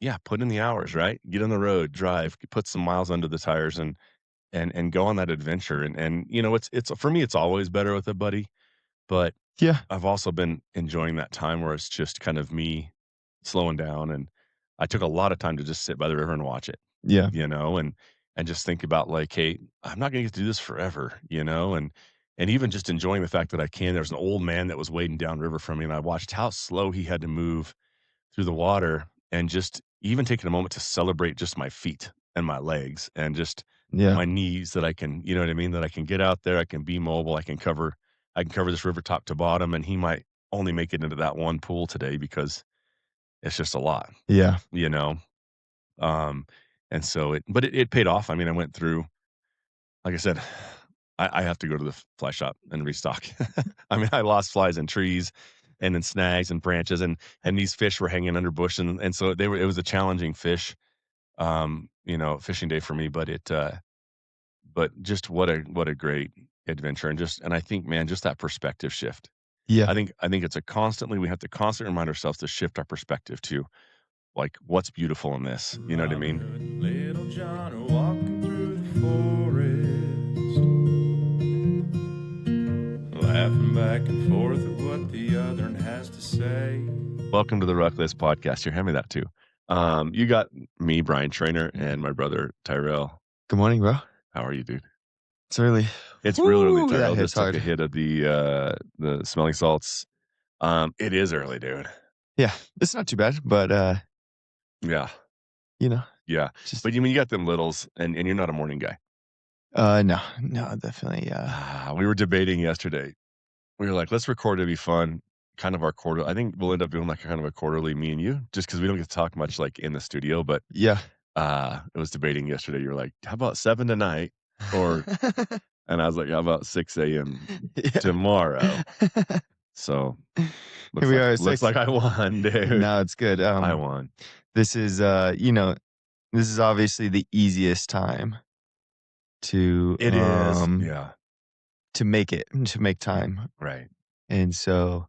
yeah, put in the hours, right? Get on the road, drive, put some miles under the tires and go on that adventure. And it's for me, it's always better with a buddy, but Yeah. I've also been enjoying that time where it's just kind of me slowing down, and I took a lot of time to just sit by the river and watch it, Yeah. and just think about like, hey, I'm not gonna get to do this forever, and even just enjoying the fact that I can. There's an old man that was wading downriver from me, and I watched how slow he had to move through the water, and just even taking a moment to celebrate just my feet and my legs and just Yeah. my knees that I can, you know what I mean, that I can get out there, I can be mobile, I can cover this river top to bottom, and he might only make it into that one pool today because it's just a lot, Yeah. you know? Um, and so it paid off. I mean, I went through, like I said, I have to go to the fly shop and restock. I mean, I lost flies in trees and in snags and branches, and these fish were hanging under bush, and so it was a challenging fishing day for me, but just what a great adventure, and I think, man, just that perspective shift. Yeah. I think we have to constantly remind ourselves to shift our perspective to, like, what's beautiful in this, you know what I Robin mean? Hood and Little John are walking through the forest, laughing back and forth at what the other one has to say. Welcome to the RuckList podcast. Here, hand me that too. You got me, Brian Trainer, and my brother Tyrel. Good morning, bro. How are you, dude? It's early. It's real early. Woo! That Tyrell hits just took a hard. hit of the smelling salts. It is early, dude. Yeah. It's not too bad, but Yeah, you know, yeah. just But you got them littles, and you're not a morning guy. no, no, definitely We were debating yesterday. We were like, let's record to be fun. Kind of our quarter. I think we'll end up doing like kind of a quarterly, me and you, just because we don't get to talk much like in the studio. But yeah. it was debating yesterday. You were like, how about 7 tonight? Or and I was like, how about 6 a.m. Yeah. tomorrow? So Here looks we like are at looks 6. like I won, dude. No, it's good. I won. This is this is obviously the easiest time to It is. Yeah. to make time. Right. And so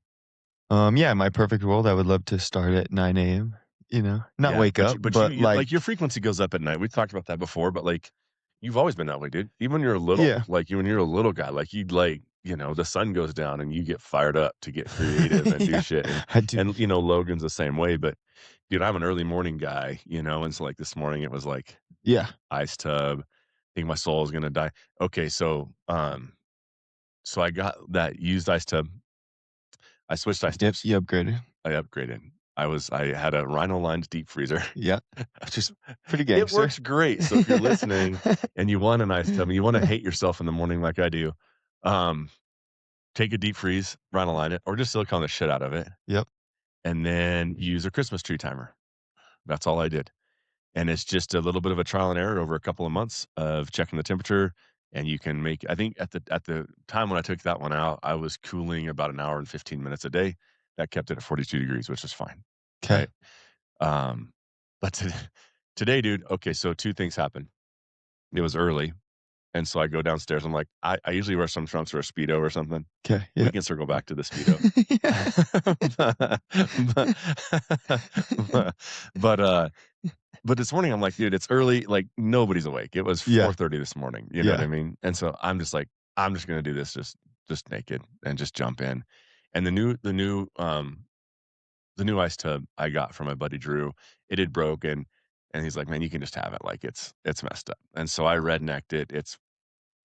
yeah, in my perfect world, I would love to start at 9 a.m., not Yeah, wake but up, but like, like, your frequency goes up at night. We've talked about that before, but, like, you've always been that way, dude. Even when you're little, yeah. like, when you're a little guy, like, the sun goes down and you get fired up to get creative and do Yeah, shit, and I do. and, Logan's the same way, but, dude, I'm an early morning guy, and so, like, this morning, it was, like, Yeah. ice tub, think my soul is gonna die. Okay, so I got that used ice tub. I switched ice Yep, tubs. you upgraded. I upgraded. I had a rhino-lined deep freezer. Yeah. Which is Pretty it gangster. works great. So if you're listening and you want an ice tub and you wanna hate yourself in the morning like I do, um, take a deep freeze, rhino-line it, or just silicone the shit out of it, Yep. and then use a Christmas tree timer. That's all I did. And it's just a little bit of a trial and error over a couple of months of checking the temperature, and you can make I think at the time when I took that one out, I was cooling about an hour and 15 minutes a day. That kept it at 42 degrees, which is fine, 'Kay. right? Um, but today, dude, okay, so 2 things happened. It was early, and so I go downstairs, I'm like, I usually wear some trunks or a Speedo or something. 'Kay, We yeah. can circle back to the Speedo. Yeah. But but, uh but this morning, I'm like, "Dude, it's early, like, nobody's awake." It was Yeah, 4:30 this morning, you know what yeah. I mean? And so I'm just like, "I'm just gonna do this just naked and just jump in." And the new ice tub I got from my buddy Drew, it had broken, and he's like, "Man, you can just have it, like, it's messed up." And so I rednecked it. It's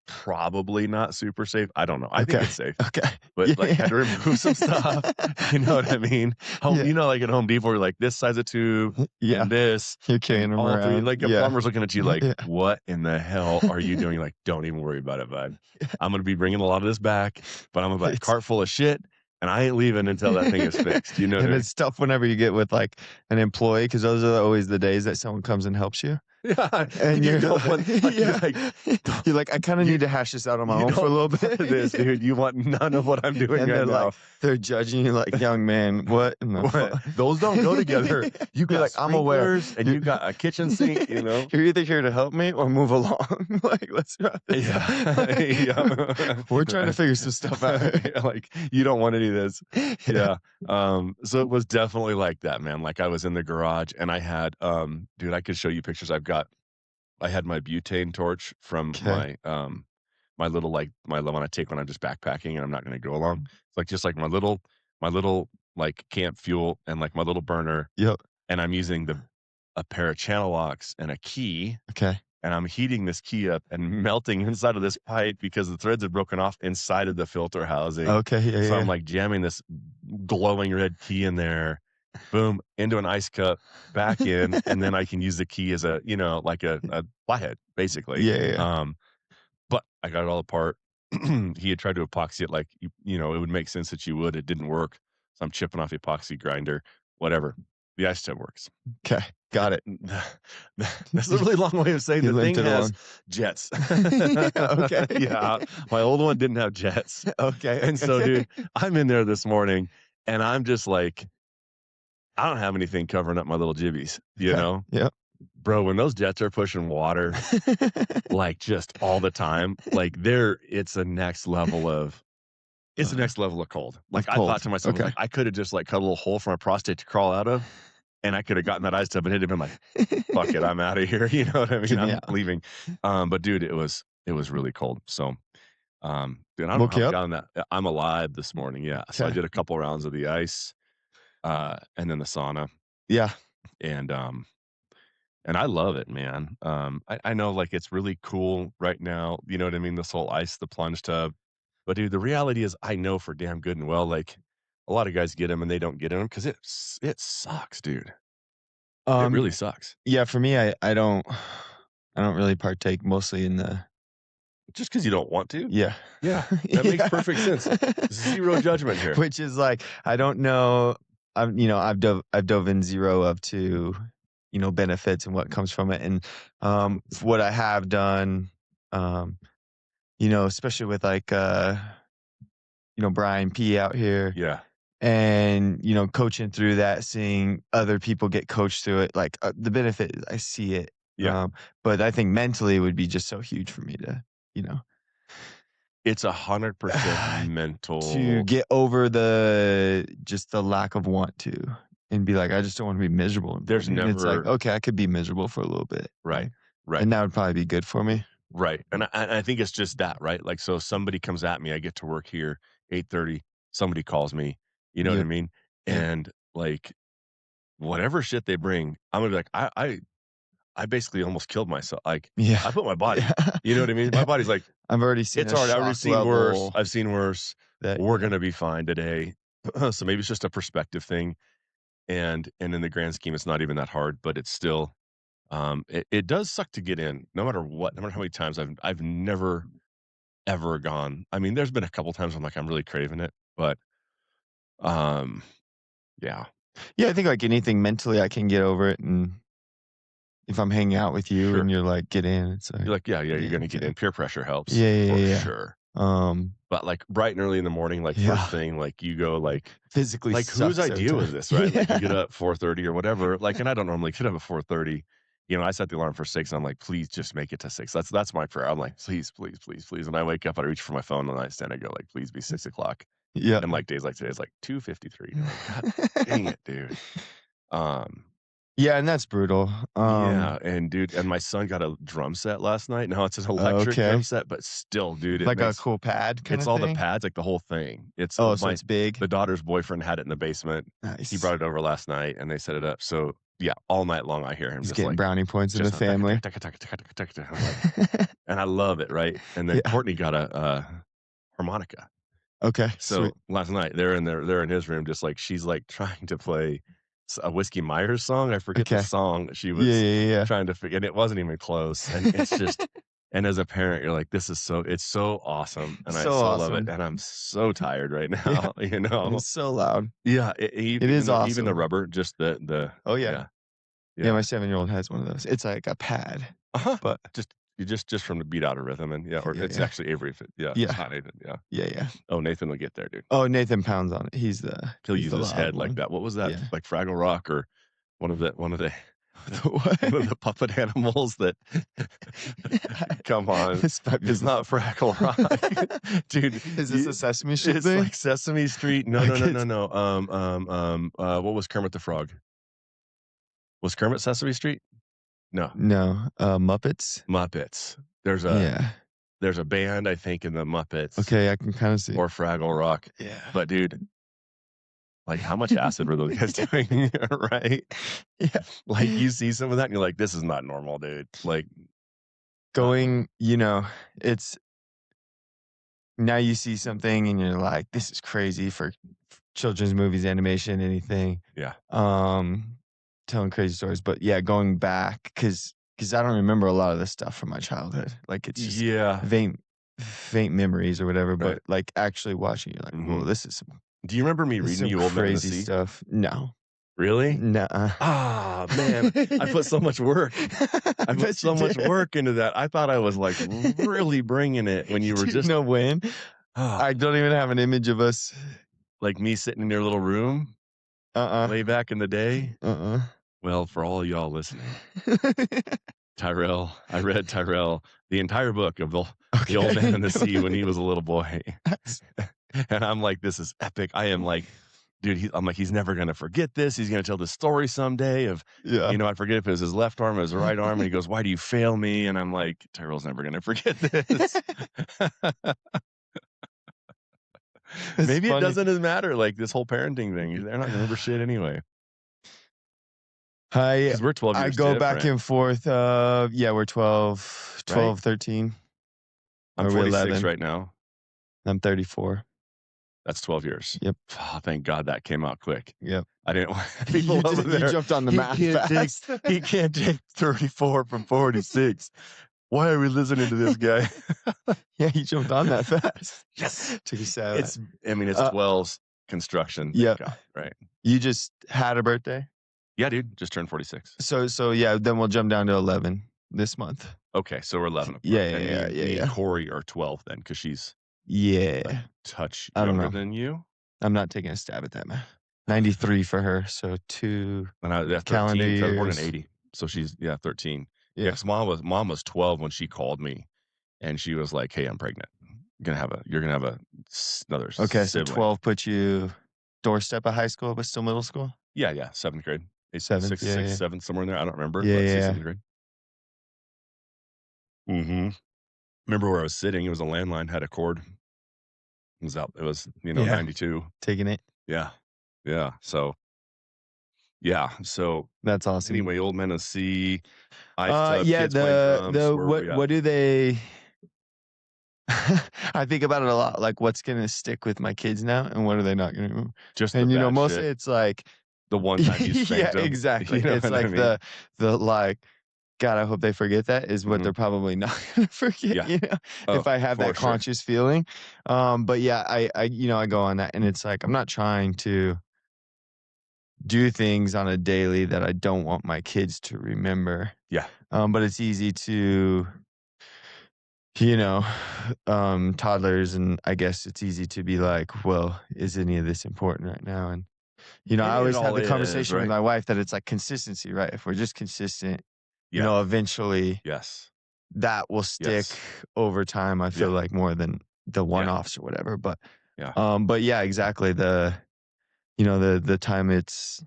probably not super safe. I don't know. I think Okay, it's safe, okay. but, like, Yeah. had to remove some stuff. You know what I mean? Yeah, Like at Home Depot, you're like, "This size of tube yeah. and this You're and carrying 'em all 3." around. Like, a Yeah. plumber's looking at you like, Yeah. "What in the hell are you doing?" You're like, "Don't even worry about it, bud. I'm gonna be bringing a lot of this back, but I'm gonna buy a It's cart full of shit, and I ain't leaving until that thing is fixed." You know what I and mean? it's tough whenever you get with, like, an employee because those are always the days that someone comes and helps you. Yeah, And you you're don't want yeah. like, You're like, "I kinda you need to hash this out on my you own for a don't little want this, bit." dude. You want none of what I'm doing And right now. they're judging you like, "Young man, what in the What? fuck?" Those don't go together. You You're got like, "I'm aware. sprinklers and You're you got a kitchen sink, you know? you're either here to help me or move along. Like, let's wrap this up. Yeah. Like, Yeah. we're trying to figure some stuff out here." Yeah, like, you don't want any of this. Yeah. Yeah. So it was definitely like that, man. Like, I was in the garage and I had, dude, I could show you pictures. I had my butane torch from 'Kay. my little, like, my one I take when I'm just backpacking and I'm not gonna go along. It's like, just like my little, like, camp fuel and, like, my little burner, Yep. and I'm using a pair of channel locks and a key, Okay. and I'm heating this key up and melting inside of this pipe because the threads had broken off inside of the filter housing. Okay, yeah, So I'm, yeah. like, jamming this glowing red key in there, boom, into an ice cup, back in, and then I can use the key as a, like a flathead, basically. Yeah, yeah, yeah. But I got it all apart. He had tried to epoxy it like, it would make sense that you would. It didn't work. So I'm chipping off the epoxy grinder, whatever. The isotope works. 'Kay. Got it. That's a really long way of saying You the thing limped it has along. jets. Okay. Yeah, my old one didn't have jets. Okay, And so, okay. dude, I'm in there this morning and I'm just like, I don't have anything covering up my little jibbies, Okay. Yep. Bro, when those jets are pushing water, like, just all the time, like, it's a next level of it's the next level of cold. Like, Of I thought cold. to myself, I was Okay. like, I could have just, like, cut a little hole for my prostate to crawl out of, and I could have gotten that ice tub, and it'd have been like, "Fuck it, I'm out of here." You know what I mean? Get me I'm out. leaving. But dude, it was really cold. So, dude, I don't know Woke how you we up? got on that. I'm alive this morning. Yeah. So I Okay. did a couple rounds of the ice, and then the sauna, Yeah. and I love it, man. I know, like, it's really cool right now. You know what I mean? This whole ice, the plunge tub. But dude, the reality is, I know for damn good and well, like, a lot of guys get them and they don't get them because it sucks, dude. It Um, really sucks. yeah, for me, I don't really partake mostly in the Just because you don't want to? yeah. Yeah, that makes Yeah. perfect sense. Zero judgment here. Which is like, I don't know, I've dove in 0 up to, benefits and what comes from it, and, what I have done, um, especially with, like, Brian P out here Yeah, and, coaching through that, seeing other people get coached through it, like, the benefit, I see it, yeah. but I think mentally it would be just so huge for me to, you know It's 100% to mental. get over the lack of want to, and be like, "I just don't wanna be miserable," There's and it's like, never "Okay, I could be miserable for a little bit," right, right, and that would probably be good for me. right, and I think it's just that, right? Like, so somebody comes at me, I get to work here, 8:30, somebody calls me, you know what I Yep, mean? yep. And, like, whatever shit they bring, I'm gonna be like, I basically almost killed myself, like, Yeah, I put my body yeah, you know what I mean? My yeah. body's like, I've already seen "It's a alright, I've already shock seen worse, level I've seen worse, that we're gonna be fine today." So maybe it's just a perspective thing, and in the grand scheme, it's not even that hard, but it's still, it does suck to get in, no matter what, no matter how many times I've never, ever gone. I mean, there's been a couple times I'm like, I'm really craving it, but, um, yeah, yeah, I think like anything mentally, I can get over it, and if I'm hanging out with you and sure. you're like, "Get in," it's like, You're like, "Yeah, yeah, you're "Yeah, gonna get okay." in." Peer pressure helps, Yeah, yeah, for yeah, yeah. sure. Um, But, like, bright and early in the morning, like, first yeah, thing, like, you go, physically whose sucks every idea time. was this, right? Like, you get Yeah. up 4:30 or whatever, like, and I don't normally get up at 4:30. I set the alarm for 6, I'm like, "Please just make it to 6." That's my prayer. I'm like, "Please, please, please, please." And I wake up, I reach for my phone on the nightstand, I go, like, "Please be 6 o'clock." Yeah. And, like, days like today, it's like 2:53. You're like, "God dang it, dude." Um, Yeah, and that's brutal. yeah, and dude, and my son got a drum set last night. Now it's an electric drum Okay. set, but still, dude, it Like a makes cool pad it's kinda all the thing? pads, like, the whole thing. It's Oh, so my it's big? the daughter's boyfriend had it in the basement. He Nice. brought it over last night, and they set it up. So, yeah, all night long, I hear him He's just, getting like, brownie points in the just family. I'm like, and I love it, right? And then Yeah. Courtney got a harmonica. Okay, So, sweet. last night, they're in his room just, like, she's, like, trying to play a Whiskey Myers song. I forget the Okay. song she Yeah, was yeah, yeah, trying to and it wasn't even close, and it's just and as a parent, you're like, "This is it's so awesome, and I so so love it, awesome. and I'm so tired right Yeah, now," and it's so loud. Yeah, It is even the awesome. rubber, just the Oh, yeah. yeah. Yeah, Yeah. my 7-year-old has one of those. It's like a pad, Uh-huh. but Just from the beat out of rhythm and yeah, or yeah, it's yeah. actually Avery if it yeah, it's Yeah. not Nathan, yeah. Yeah, yeah. Oh, Nathan will get there, dude. Oh, Nathan pounds on it. He'll He's use the his loud head like one. that. What was that? Yeah. Like Fraggle Rock or one of the The what? one of the puppet animals that come on. This might be It's not Fraggle Rock. Dude, Is this a Sesame Street it's thing? like Sesame Street. No, I no, no, could no, no. What was Kermit the Frog? Was Kermit Sesame Street? No. No, Muppets? Muppets. Yeah. There's a band, I think, in the Muppets Okay, I can kinda see. or Fraggle Rock. Yeah. But dude, like how much acid were those guys doing? Right? Yeah. Like you see some of that and you're like, this is not normal, dude. Like Going it's now you see something and you're like, "This is crazy for children's movies, animation, anything." yeah. Telling crazy stories, but yeah, going back because I don't remember a lot of this stuff from my childhood. Like, it's just Yeah. faint memories or whatever, Right. but, like, actually watching, you're like, "Whoa, Mhm. this is Do you remember me this is reading some you Old Men in the crazy Sea? stuff." No. Really? Nuh-uh. Ah, man, I put so much work. I I put bet you so much did. work into that. I thought I was like really bringing it when you were Do you just know when? ah, I don't even have an image of us. like me sitting in your little room Uh-uh. way back in the day. Uh-uh. Well, for all y'all listening, Tyrel, I read Tyrel the entire book of the Old Man Okay. in the Sea when he was a little boy. That's And I'm like, this is epic. I am like, dude, I'm like, he's never gonna forget this. He's gonna tell this story someday of, yeah. I forget if it was his left arm or his right arm. And he goes, why do you fail me? And I'm like, Tyrell's never gonna forget this. It's Maybe it funny. doesn't matter. Like this whole parenting thing, they're not gonna remember shit anyway. I Because we're 12 I years go back different. and forth. Yeah, we're 12, Right? 13. I'm Or we're 46 11. right now. I'm 34. That's 12 years. Yep. Oh, thank God that came out quick. Yep. I didn't want people over You there. jumped on the He math can't take fast. he can't take 34 from 46. Why are we listening to this guy? Yeah, you jumped on that fast. Yes. Took a stab. It's 12's construction. Thank Yep. God, right? You just had a birthday? Yeah, dude, just turned 46. So yeah, then we'll jump down to 11 this month. Okay, so we're 11 apart. Yeah, And yeah, me yeah. and Corey are 12 then, because she's a Yeah. touch I don't younger know. than you. I'm not taking a stab at that, man. 93 for her, so 2 And I 13, calendar 'cause I was born in years. 80. So she's 13. Yeah, Yeah. 'cause mom was 12 when she called me and she was like, "Hey, I'm pregnant. You're gonna have another Okay, so sibling." 12 put you doorstep of high school, but still middle school? Yeah, 7th grade. 7th, yeah, yeah. 7th, somewhere in there. I don't remember, Yeah, but yeah, 6th, yeah. 7th grade. Mhm. Remember where I was sitting, it was a landline, had a cord. It was, Yeah. 92. Taking it. Yeah. Yeah. So, yeah. So, That's awesome. anyway, Old Men of Sea, ice tub, Yeah, kids playing drums. the Where were we at? what do they I think about it a lot, like, what's gonna stick with my kids now, and what are they not gonna remember? Just the And, bad mostly shit. it's like The one time you yeah, spanked 'em. exactly. You know It's what I like mean? the, like, God, I hope they forget that is what Mhm. they're probably not gonna forget, Yeah. if Oh, I have for that sure. conscious feeling. But yeah, I go on that, and it's like, I'm not trying to do things on a daily that I don't want my kids to remember. Yeah. But it's easy to, you know, toddlers, and I guess it's easy to be like, well, is any of this important right now? And, And I it always have all the is, conversation with right? my wife that it's like consistency, right? If we're just consistent, Yeah. eventually Yes. that will stick Yes. over time, I feel Yeah. like, more than the Yeah. one-offs or whatever. Yeah. But yeah, exactly. The time it's,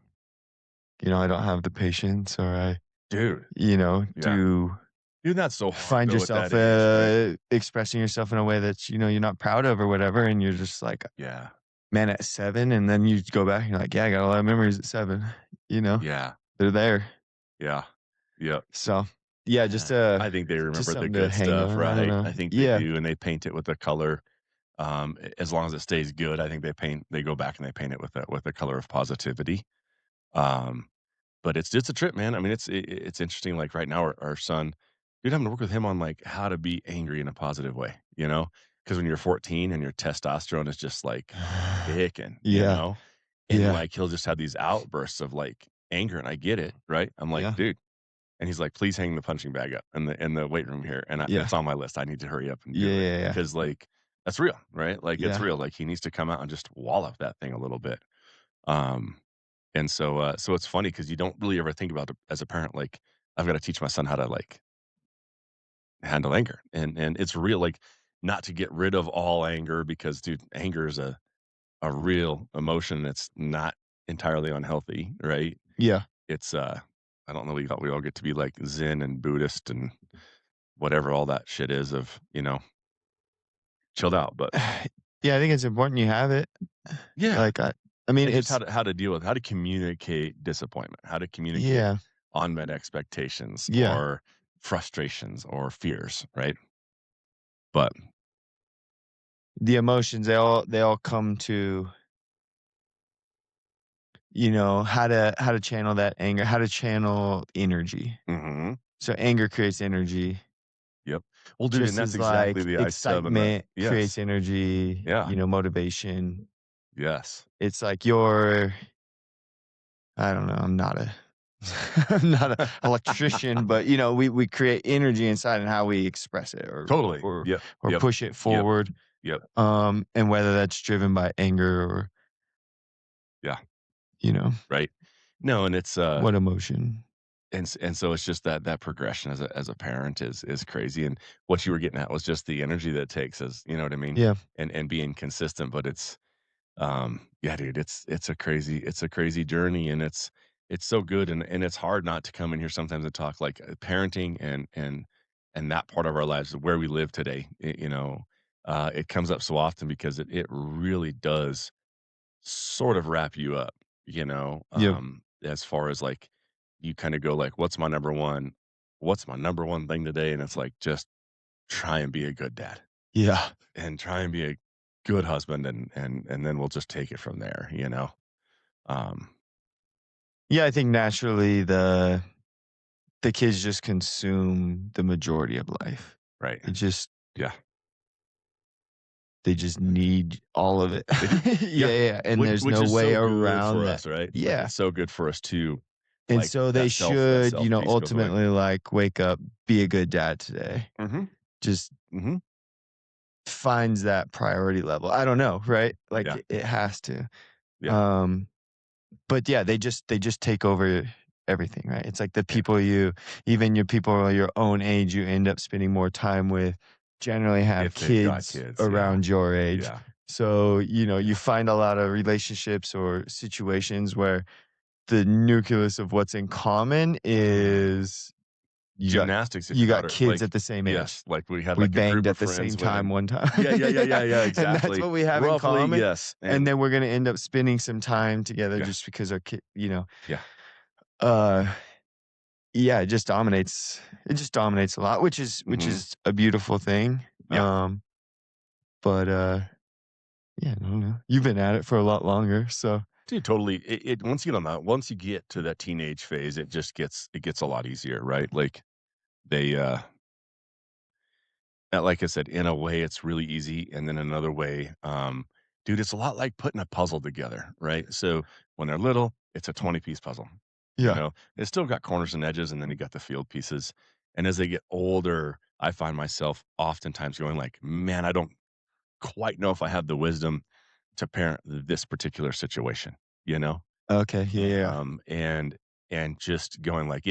I don't have the patience, or I, Dude. Yeah. do Dude, that's so hard find though at yourself that age, right? expressing yourself in a way that you're not proud of or whatever, and you're just like, Yeah. man, at 7, and then you go back and you're like, yeah, I got a lot of memories at 7. Yeah. They're there. Yeah. Yep. So yeah, just I think they remember the something to good hang stuff, on. I don't right? know. I think they Yeah. do, and they paint it with the color. As long as it stays good, I think they go back and they paint it with the color of positivity. Um, but it's a trip, man. I mean, it's interesting. Like right now, our son, dude, I'm gonna work with him on like how to be angry in a positive way, because when you're 14 and your testosterone is just like kicking, Yeah. and Yeah. like he'll just have these outbursts of like anger, and I get it, right? I'm like, Yeah. "Dude," and he's like, "Please hang the punching bag up in the weight room here," and Yeah. it's on my list. I need to hurry up and Yeah, do it yeah, yeah. because, like, that's real, right? Like, it's Yeah. real. Like, he needs to come out and just wallop that thing a little bit. Um, and so it's funny because you don't really ever think about it as a parent, like, I've gotta teach my son how to, like, handle anger, and it's real, like, not to get rid of all anger because, dude, anger is a real emotion. It's not entirely unhealthy, right? Yeah. It's, I don't know, we all get to be like Zen and Buddhist and whatever all that shit is of, chilled out, but Yeah, I think it's important you have it. yeah, Like, I mean, and just it's how to deal with how to communicate disappointment, how to communicate yeah, unmet expectations yeah. or frustrations or fears, right? But The emotions, they all come to, how to channel that anger, how to channel energy. mhm, So anger creates energy, yep. Well, dude, and just that's as, exactly like, the ice tub and the excitement creates yes, energy, yeah, motivation. yes, It's like I don't know, I'm not a I'm not a electrician, but, we create energy inside and how we express it totally, or yep, or yep, push it yep, forward, yep, and whether that's driven by anger or, yeah, you know, right. No, and it's, what emotion. and so it's just that progression as a parent is crazy, and what you were getting at was just the energy that it takes as you know what I mean? Yeah. And being consistent, but yeah, dude, it's a crazy journey, and it's so good, and it's hard not to come in here sometimes and talk, like, parenting and that part of our lives, where we live today, it comes up so often because it really does sort of wrap you up, Yep. as far as, like, you kinda go, like, What's my number one thing today?" And it's like, just try and be a good dad, Yeah. and try and be a good husband, and then we'll just take it from there, you know? Um, Yeah, I think naturally the kids just consume the majority of life. right. It just Yeah, they just need all of it. they do. Yeah, Yeah, yeah, yeah, and there's which no is way so good around for that. us, right? Like, Yeah. it's so good for us to And like, so they that should, self piece goes away. ultimately, like, wake up, be a good dad today. Mhm, Just mhm. finds that priority level. I don't know, right? Like, Yeah, it has to. yeah, Um, but yeah, they just take over everything, right? It's like the yeah. people even your people your own age, you end up spending more time with, generally have If they've got kids kids, yeah, around your age. yeah, So, you yeah. find a lot of relationships or situations where the nucleus of what's in common is you got Gymnastics, if you you got got her kids like at the same age. yes, like, we had, We like, a banged group of at the same friends time when one time. yeah, yeah, yeah, yeah, Yeah, yeah, and that's exactly. what we have in Roughly, common, yes, and and then we're gonna end up spending some time together yeah, just because our kid yeah, uh, yeah, it just dominates a lot, which is mhm, a beautiful thing, yeah. but, yeah, I don't know. You've been at it for a lot longer, so Dude, totally. Once you get to that teenage phase, it gets a lot easier, right? Like, they, like I said, in a way, it's really easy, and then another way, dude, it's a lot like putting a puzzle together, right? So, when they're little, it's a 20-piece puzzle, yeah. It's still got corners and edges, and then you got the field pieces, and as they get older, I find myself oftentimes going like, "Man, I don't quite know if I have the wisdom to parent this particular situation," you know? Okay, yeah, yeah, yeah. And just going like,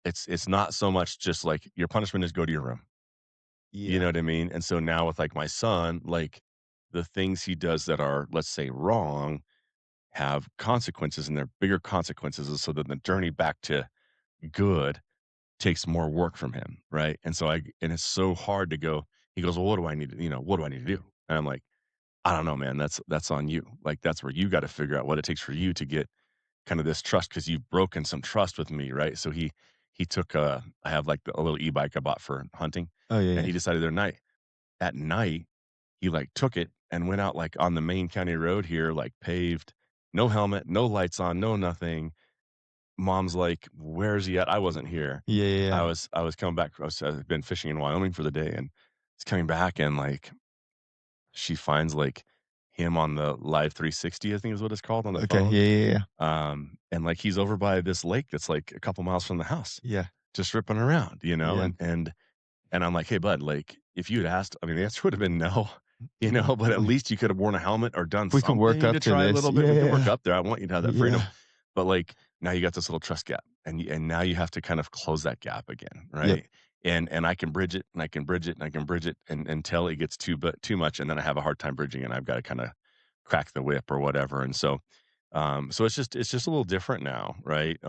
it's not so much just like, your punishment is go to your room. You know Yeah. what I mean? And so now with, like, my son, like, the things he does that are, let's say, wrong have consequences, and they're bigger consequences, and so then the journey back to good takes more work from him, right? And it's so hard to go he goes, "Well, what do I need to what do I need to do?" And I'm like, "I don't know, man. That's on you. Like, that's where you gotta figure out what it takes for you to get kind of this trust because 'cause you've broken some trust with me," right? So he took, I have, like, a little e-bike I bought for hunting, Oh, yeah, and yeah. he decided at night, he, like, took it and went out, like, on the main county road here, like, paved, no helmet, no lights on, no nothing. Mom's like, "Where is he at?" I wasn't here. Yeah, yeah, I yeah. was I was coming back I've been fishing in Wyoming for the day, and it's coming back, and, like, she finds, like, him on the Live 360, I think is what it's called on the Okay. phone. Yeah, yeah, yeah. And, like, he's over by this lake that's, like, a couple miles from the house, Yeah. just ripping around, Yeah. and I'm like, "Hey, bud, like, if you'd asked," I mean, the answer would have been no, but at We least you could have worn a helmet or done we can work something up to to try a this. little bit. We can work Yeah. up there. I want you to have that freedom. Yeah. But, like, now you got this little trust gap, and now you have to kind of close that gap again, Yep. right? And I can bridge it, and I can bridge it, and I can bridge it and until it gets too much, and then I have a hard time bridging, and I've gotta kinda crack the whip or whatever, and so it's just a little different now, right?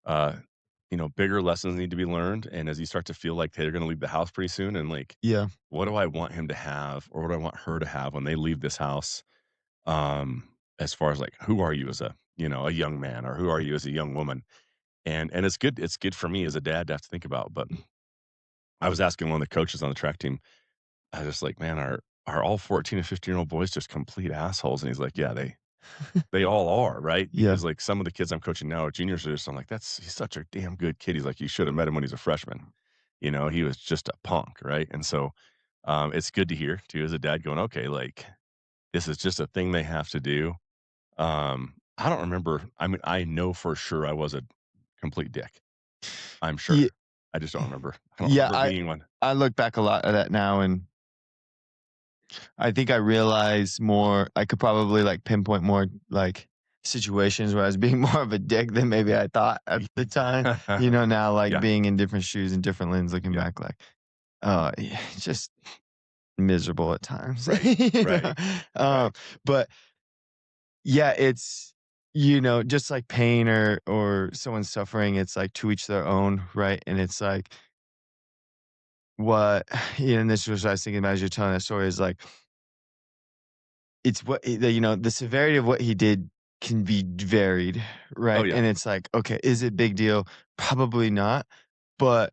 Uh, bigger lessons need to be learned, and as you start to feel like they're gonna leave the house pretty soon and, like, Yeah. what do I want him to have or what do I want her to have when they leave this house? As far as, like, who are you as a young man or who are you as a young woman? And it's good for me as a dad to have to think about, but I was asking one of the coaches on the track team, I was just like, "Man, are all 14 and 15-year-old boys just complete assholes?" And he's like, "Yeah, they all are, right?" Yeah. Because, like, some of the kids I'm coaching now are juniors or just I'm like, he's such a damn good kid." He's like, "You should have met him when he's a freshman." He was just a punk, right? And so, it's good to hear too as a dad going, "Okay, like, this is just a thing they have to do." I don't remember. I mean, I know for sure I was a complete dick. I'm Yeah. sure. I just don't remember. I don't Yeah. remember being one. I look back a lot at that now, and I think I realize more. I could probably like pinpoint more like situations where I was being more of a dick than maybe I thought at the time. Now like Yeah, being in different shoes and different lanes, looking yeah. back, like, yeah, just miserable at times. Right, right, Um, right. but yeah, it's just like pain or someone suffering. It's like to each their own, right? And it's like what and this was what I was thinking about as you're telling that story is like it's the severity of what he did can be varied, Oh, right? yeah. And it's like, okay, is it big deal? Probably not. But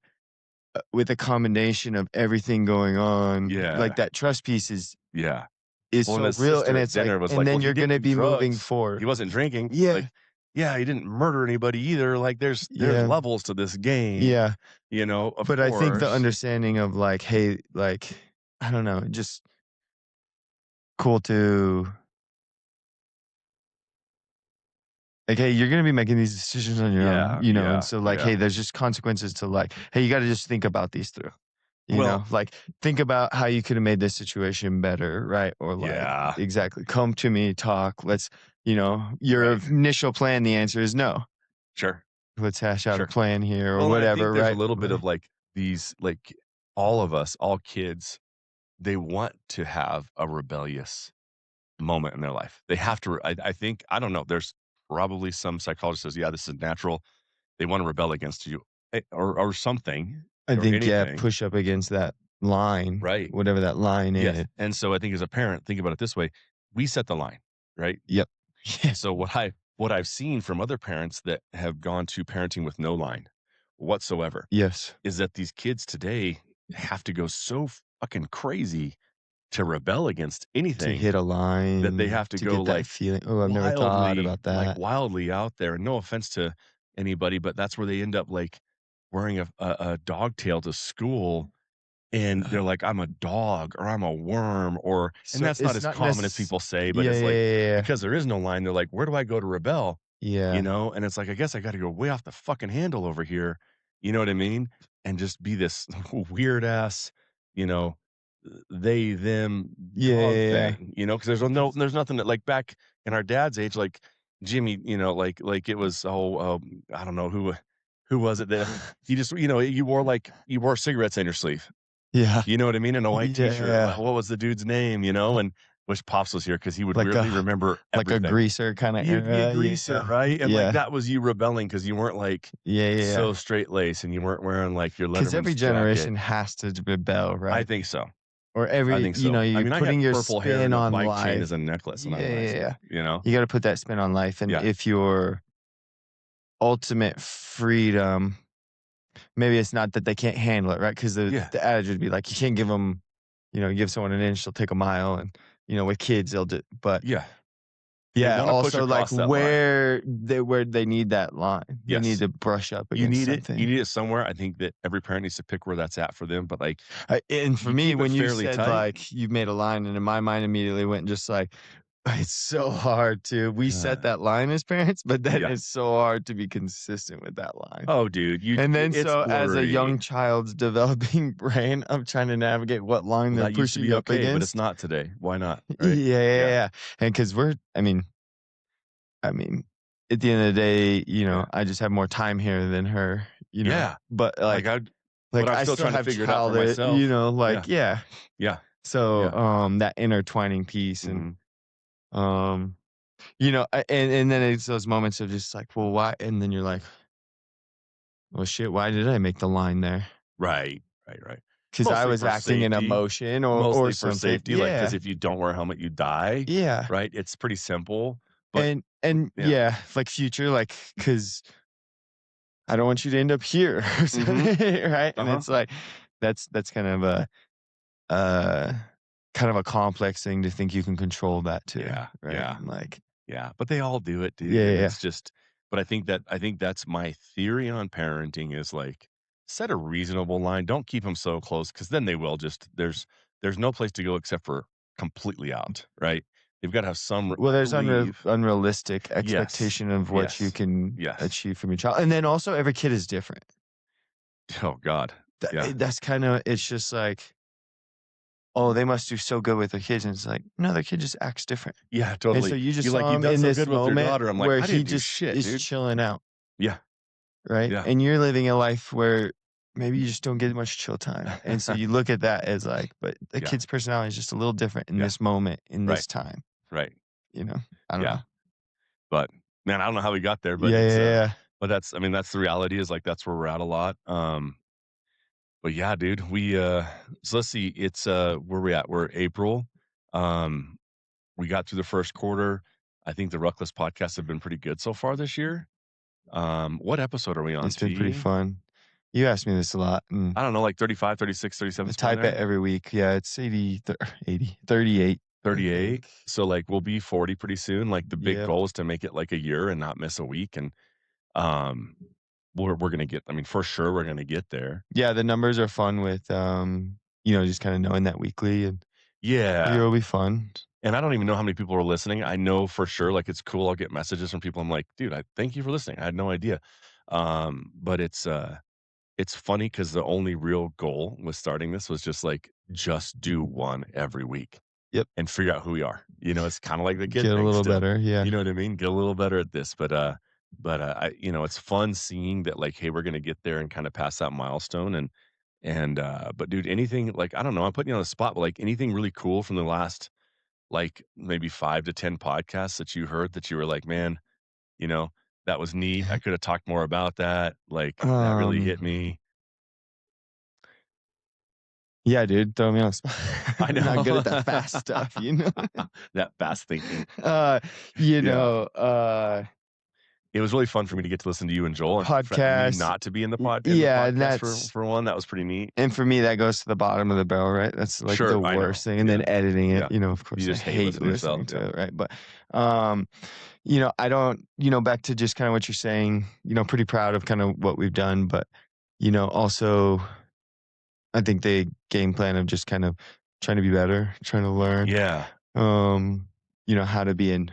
with a combination of everything going on, like Yeah, that trust piece yeah. is Well, and so his real. sister And at it's like, dinner was and like, "Well, then he you're didn't gonna do be moving drugs. forward. He wasn't drinking." It's Yeah, like, "Yeah, he didn't murder anybody either." Like, there's yeah, levels to this game, yeah. of But I think the course. understanding of like, hey, like, I don't know, just cool to like, hey, you're gonna be making these decisions on your own, Yeah, and yeah, so like, yeah. hey, there's just consequences to like, hey, you got to just think about these through. Well, Like think about how you could have made this situation better, right? Or like yeah, exactly, come to me, talk. Let's, your right. initial plan. The answer is no. Sure, Let's hash out a sure. plan here or Well, and I think whatever, there's a right? little bit Right. of, like, these like, all of us, all kids, they want to have a rebellious moment in their life. They have to I think I don't know, there's probably some psychologist says, "Yeah, this is natural." They wanna rebel against you, or something, I or think yeah, anything, push up against that line, right? whatever that line Yes, is. and so I think as a parent, think about it this way, we set the line, right? Yep. Yeah. So what I've seen from other parents that have gone to parenting with no line whatsoever Yes. is that these kids today have to go so fucking crazy to rebel against To anything hit a that they line, have to to go, get that like, feeling. Oh, I've never thought wildly about that. wildly out there. No offense to anybody, but that's where they end up, like, wearing a dog tail to school, and they're like, "I'm a dog," or "I'm a worm," and So that's not it's as not common as necess people say, but yeah, it's yeah, like yeah, yeah. because there is no line, they're like, "Where do I go to rebel?" Yeah. And it's like, I guess I gotta go way off the fucking handle over here, you know what I mean? And just be this weird ass, you know, they, them Yeah, dog yeah, yeah. thing, because there's nothing that like back in our dad's age, like Jimmy, like it was, I don't know who was it that you just, you wore cigarettes in your sleeve. Yeah. You know what I mean? In a white t-shirt. Yeah. What was the dude's name, and wish Pops was here because he would Like really a remember like a everything. greaser kinda You'd be a era, greaser, yeah. right? And, like, Yeah. that was you rebelling because you weren't, like, Yeah, yeah, so yeah. straight laced and you weren't wearing, like, your 'Cause every Letterman's jacket. generation has to rebel, I right? think so. Or I every think so. I you're mean, I had putting your purple hair spin and a on bike chain as life. a necklace when I Yeah, was in high yeah, school, yeah. you know? You gotta put that spin on life, and Yeah. if your ultimate freedom maybe it's not that they can't handle it, right? 'Cause Yeah. the adage would be like, you can't give them, give someone an inch, they'll take a mile, and, with kids, they'll do but Yeah. They Yeah, wanna push also, like, across that line. where they need that line. They need Yes. to brush up You against need it. You something. need it somewhere. I think that every parent needs to pick where that's at for them, but, like, And for you me, keep it when you fairly said, tight. like, you made a line, and in my mind immediately went just like, it's so hard to we set Uh, that line as parents, but then yeah. it's so hard to be consistent with that line. Oh, dude, And then it's so as a blurry. young child's developing brain, I'm trying to navigate what line Well, they're that used to pushing be up okay, but it's against. not today. Why not? Right? Yeah, yeah, Yeah. yeah. And because I mean, at the end of the day, Yeah. I just have more time here than her, Yeah. but Like, but like I'm I still still trying to have figure it out for myself. like, Yeah. yeah. Yeah. So, Yeah. that intertwining piece and, Mhm. um, and then it's those moments of just like, well, why? And then you're like, well, shit, why did I make the line there? Right. Right, right. Because I Mostly was for acting in safety. emotion or Mostly for something. safety, like because Yeah, if you don't wear a helmet, you die, yeah, right? It's pretty simple, but and yeah. yeah, like future, like because I don't want you to end up here or Mhm. something, right? And Uh-huh. it's like that's uh kind of a complex thing to think you can control that too, Yeah. right? Yeah. And like, Yeah, but they all do it, yeah, dude, yeah, and yeah. it's just but I think that's my theory on parenting is, like, set a reasonable line, don't keep them so close because then they will just there's no place to go except for completely out, right? They've gotta have some Well, I there's believe. unrealistic Yes. expectation of what you Yes. can Yes. achieve from your child, and then also every kid is different. Oh god. Yeah. That's kind of it's just like, oh, they must do so good with their kids, and it's like, no, their kid just acts different. Yeah, And so totally. you just You're like, saw "You've him done in so this good with your moment daughter." I'm like, where "I he didn't do just shit, is dude." chilling out, Yeah. right? Yeah. And you're living a life where maybe you just don't get much chill time. And so you look at that as like, but the Yeah. kid's personality is just a little different in Yeah. this moment, in Right. this time, Right. you know? I don't Yeah. know. But, man, I don't know how we got there, but Yeah, yeah, yeah. but that's I mean, that's the reality is, like, that's where we're at a lot, but yeah, dude, so let's see, it's, where we at? We're April, um, we got through the 1st quarter. I think the RuckList podcasts have been pretty good so far this year. What episode are we on, It's been pretty T? fun. You ask me this a lot, and I don't know, like 35, 36, I 37 somewhere in type it there? every week. Yeah, it's 80, 38, I 38? think. So, like, we'll be 40 pretty soon, like, the big Yep. goal is to make it, like, a year and not miss a week, and, um, we're gonna get I mean, for sure, we're gonna get there. Yeah, the numbers are fun with, just kinda knowing that weekly, and I think Yeah, it'll be fun. and I don't even know how many people are listening. I know for sure, like, it's cool, I'll get messages from people, I'm like, "Dude, I thank you for listening, I had no idea." But it's funny because the only real goal with starting this was just, like, just do 1 every week Yep. and figure out who we are. It's kinda like the kid Get a thing little still. better, yeah. You know what I mean? Get a little better at this, it's fun seeing that, like, hey, we're gonna get there and kinda pass that milestone but dude, anything like, I don't know, I'm putting you on the spot, but, like, anything really cool from the last, like, maybe 5 to 10 podcasts that you heard that you were like, "Man, you know, that was neat. I coulda talked more about that. Like, that really Um, hit me." yeah, dude, throw me on the spot. I I'm not good at that know. fast stuff, you know? That fast thinking. Uh, you Yeah. know, uh, It was really fun for me to get to listen to you and Joel and for me podcast not to be in the y yeah, and podcast that's for one, that was pretty neat. and for me, that goes to the bottom of the barrel, right? That's, like, Sure, the I know. worst thing, and Yeah. then editing it, Yeah. of You course, I just hate hate listening to yourself. listening Yeah. to it, right? But, um, I don't back to just kinda what you're saying, pretty proud of kinda what we've done, but, also I think the game plan of just kind of trying to be better, trying to learn, Yeah. um, how to be an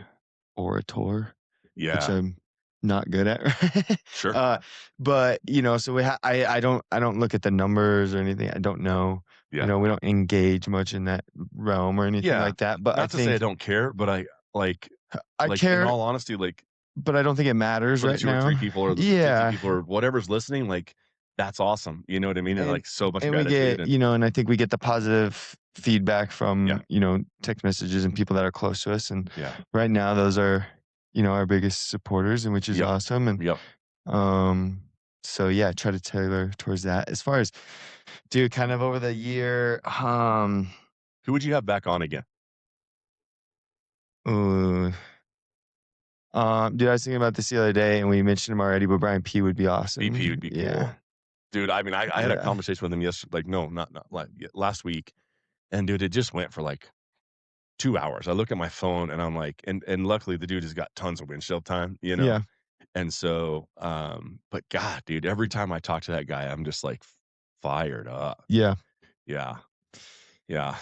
orator, which Yeah. I'm not good at. Sure. uh, but so I don't look at the numbers or anything. I don't know. Yeah. We don't engage much in that realm or anything Yeah. like that. But I Not to say I think don't care, but I like I in care, all honesty, like, but I don't think it matters for the right 2 or 3 now. people or the 50 Yeah. people or whatever's listening, like, that's awesome. You know what I mean? And, and like, so much and we gratitude get and and I think we get the positive feedback yeah. from text messages and people that are close to us, and Yeah. right now those are our biggest supporters, and which is Yep. awesome. And Yep. um so yeah, try to tailor towards that. As far as dude, kind of over the year, Who would you have back on again? ooh, dude, I was thinking about this the other day, and we mentioned him already, but Brian P would be BP would awesome. be Yeah, cool. Dude, I mean, I had a yeah. conversation with him like, no, not last week, and dude, it just went for, like, 2 hours. I look at my phone and I'm like, and luckily the dude has got tons of windshield time, you know? Yeah. And so, but God, dude, every time I talk to that guy, I'm just like fired up. Yeah. Yeah. Yeah.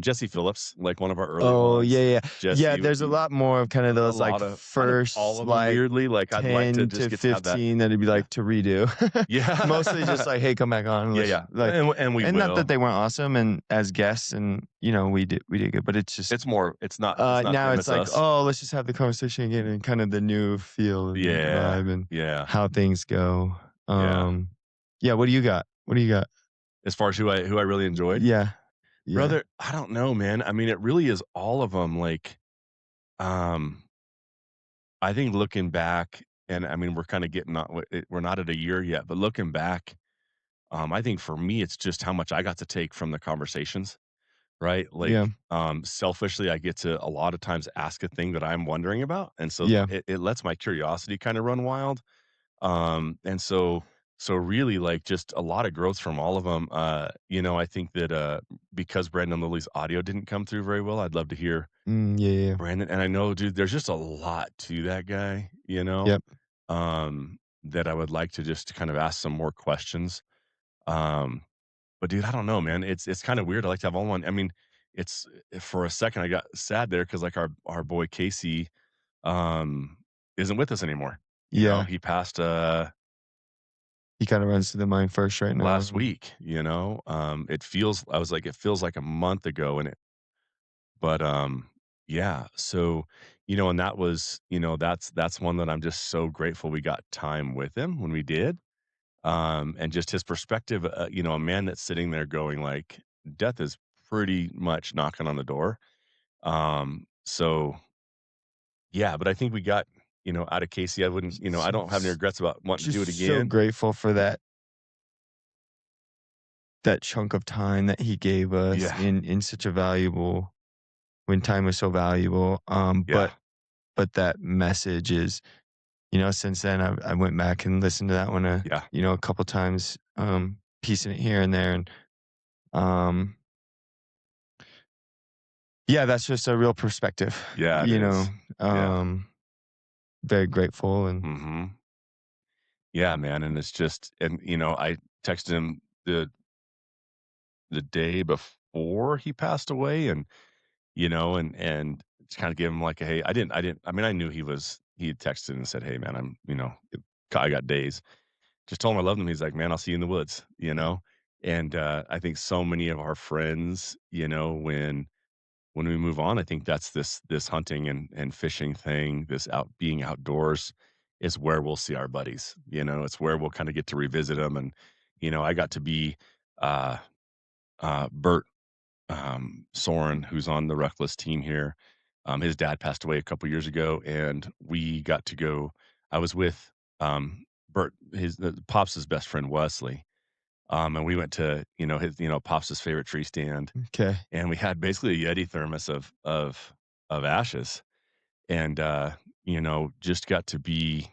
Jesse Phillips, like one of our early Oh, yeah, ones. yeah. Yeah, Jesse would there's a be lot more of kind of a those, like, lot of kind of all first, of them like, weirdly, like, I'd like to 10 just to get to have that. 15 that it'd be Yeah. like to redo. Mostly just Yeah. like, "Hey, come back on and Yeah, let's" yeah. like, And we and not that will. they weren't awesome and as guests and, we did good, but it's just, It's not now them, it's it's like, us. "Oh, let's just have the conversation again," and kind of the new feel and Yeah. vibe and Yeah. how things go. Yeah. Yeah, what do you got? What do you got? As far as who I really enjoyed? Yeah. Yeah. Brother, I don't know, man. I mean, it really is all of them. Like, um, I think looking back, and I mean, we're kinda getting not we're not at a year yet, but looking back, I think for me, it's just how much I got to take from the conversations, right? Yeah. Like, selfishly, I get to a lot of times ask a thing that I'm wondering about, and so Yeah. it lets my curiosity kinda run wild. And so really, like, just a lot of growth from all of them. I think that, because Brandon Lilly's audio didn't come through very well, I'd love to hear Yeah, yeah. Brandon, and I know, dude, there's just a lot to that guy, Yep. that I would like to just kind of ask some more questions. Um, but dude, I don't know, man. It's kind of weird. I like to have all one. I mean, it's for a second I got sad there because like our boy Casey um isn't with us anymore. Yeah. He passed He kinda runs to the mind first right now. last week, it feels like a month ago and but yeah, so and that was, that's one that I'm just so grateful we got time with him when we did. And just his perspective, a man that's sitting there going like death is pretty much knocking on the door. So yeah, but I think we got, out of Casey, I wouldn't, I don't have any regrets about wanting to do it Just so again. grateful for that chunk of time that he gave us Yeah. in such a valuable when time was so valuable. Yeah. But that message is, since then I went back and listened to that one Yeah. a couple times, piecing it here and there and um yeah, that's just a real perspective, Yeah, it you know. is. Yeah. Um very grateful and Mhm. Yeah, man, and it's just and, I texted him the day before he passed away and, and just kinda give him like a, "Hey," I mean, I knew he had texted and said, "Hey, man, I got days." Just told him I loved him. He's like, "Man, I'll see you in the woods," you know? And, I think so many of our friends, when we move on, I think that's this hunting and fishing thing, this being outdoors is where we'll see our buddies. It's where we'll kind of get to revisit them. And I got to be uh, Bert Soren, who's on the RuckList team here. His dad passed away a couple years ago, and we got to go. I was with Bert, his Pops' best friend Wesley, and we went to his Pops' favorite tree stand okay. and we had basically a Yeti thermos of ashes, and, just got to be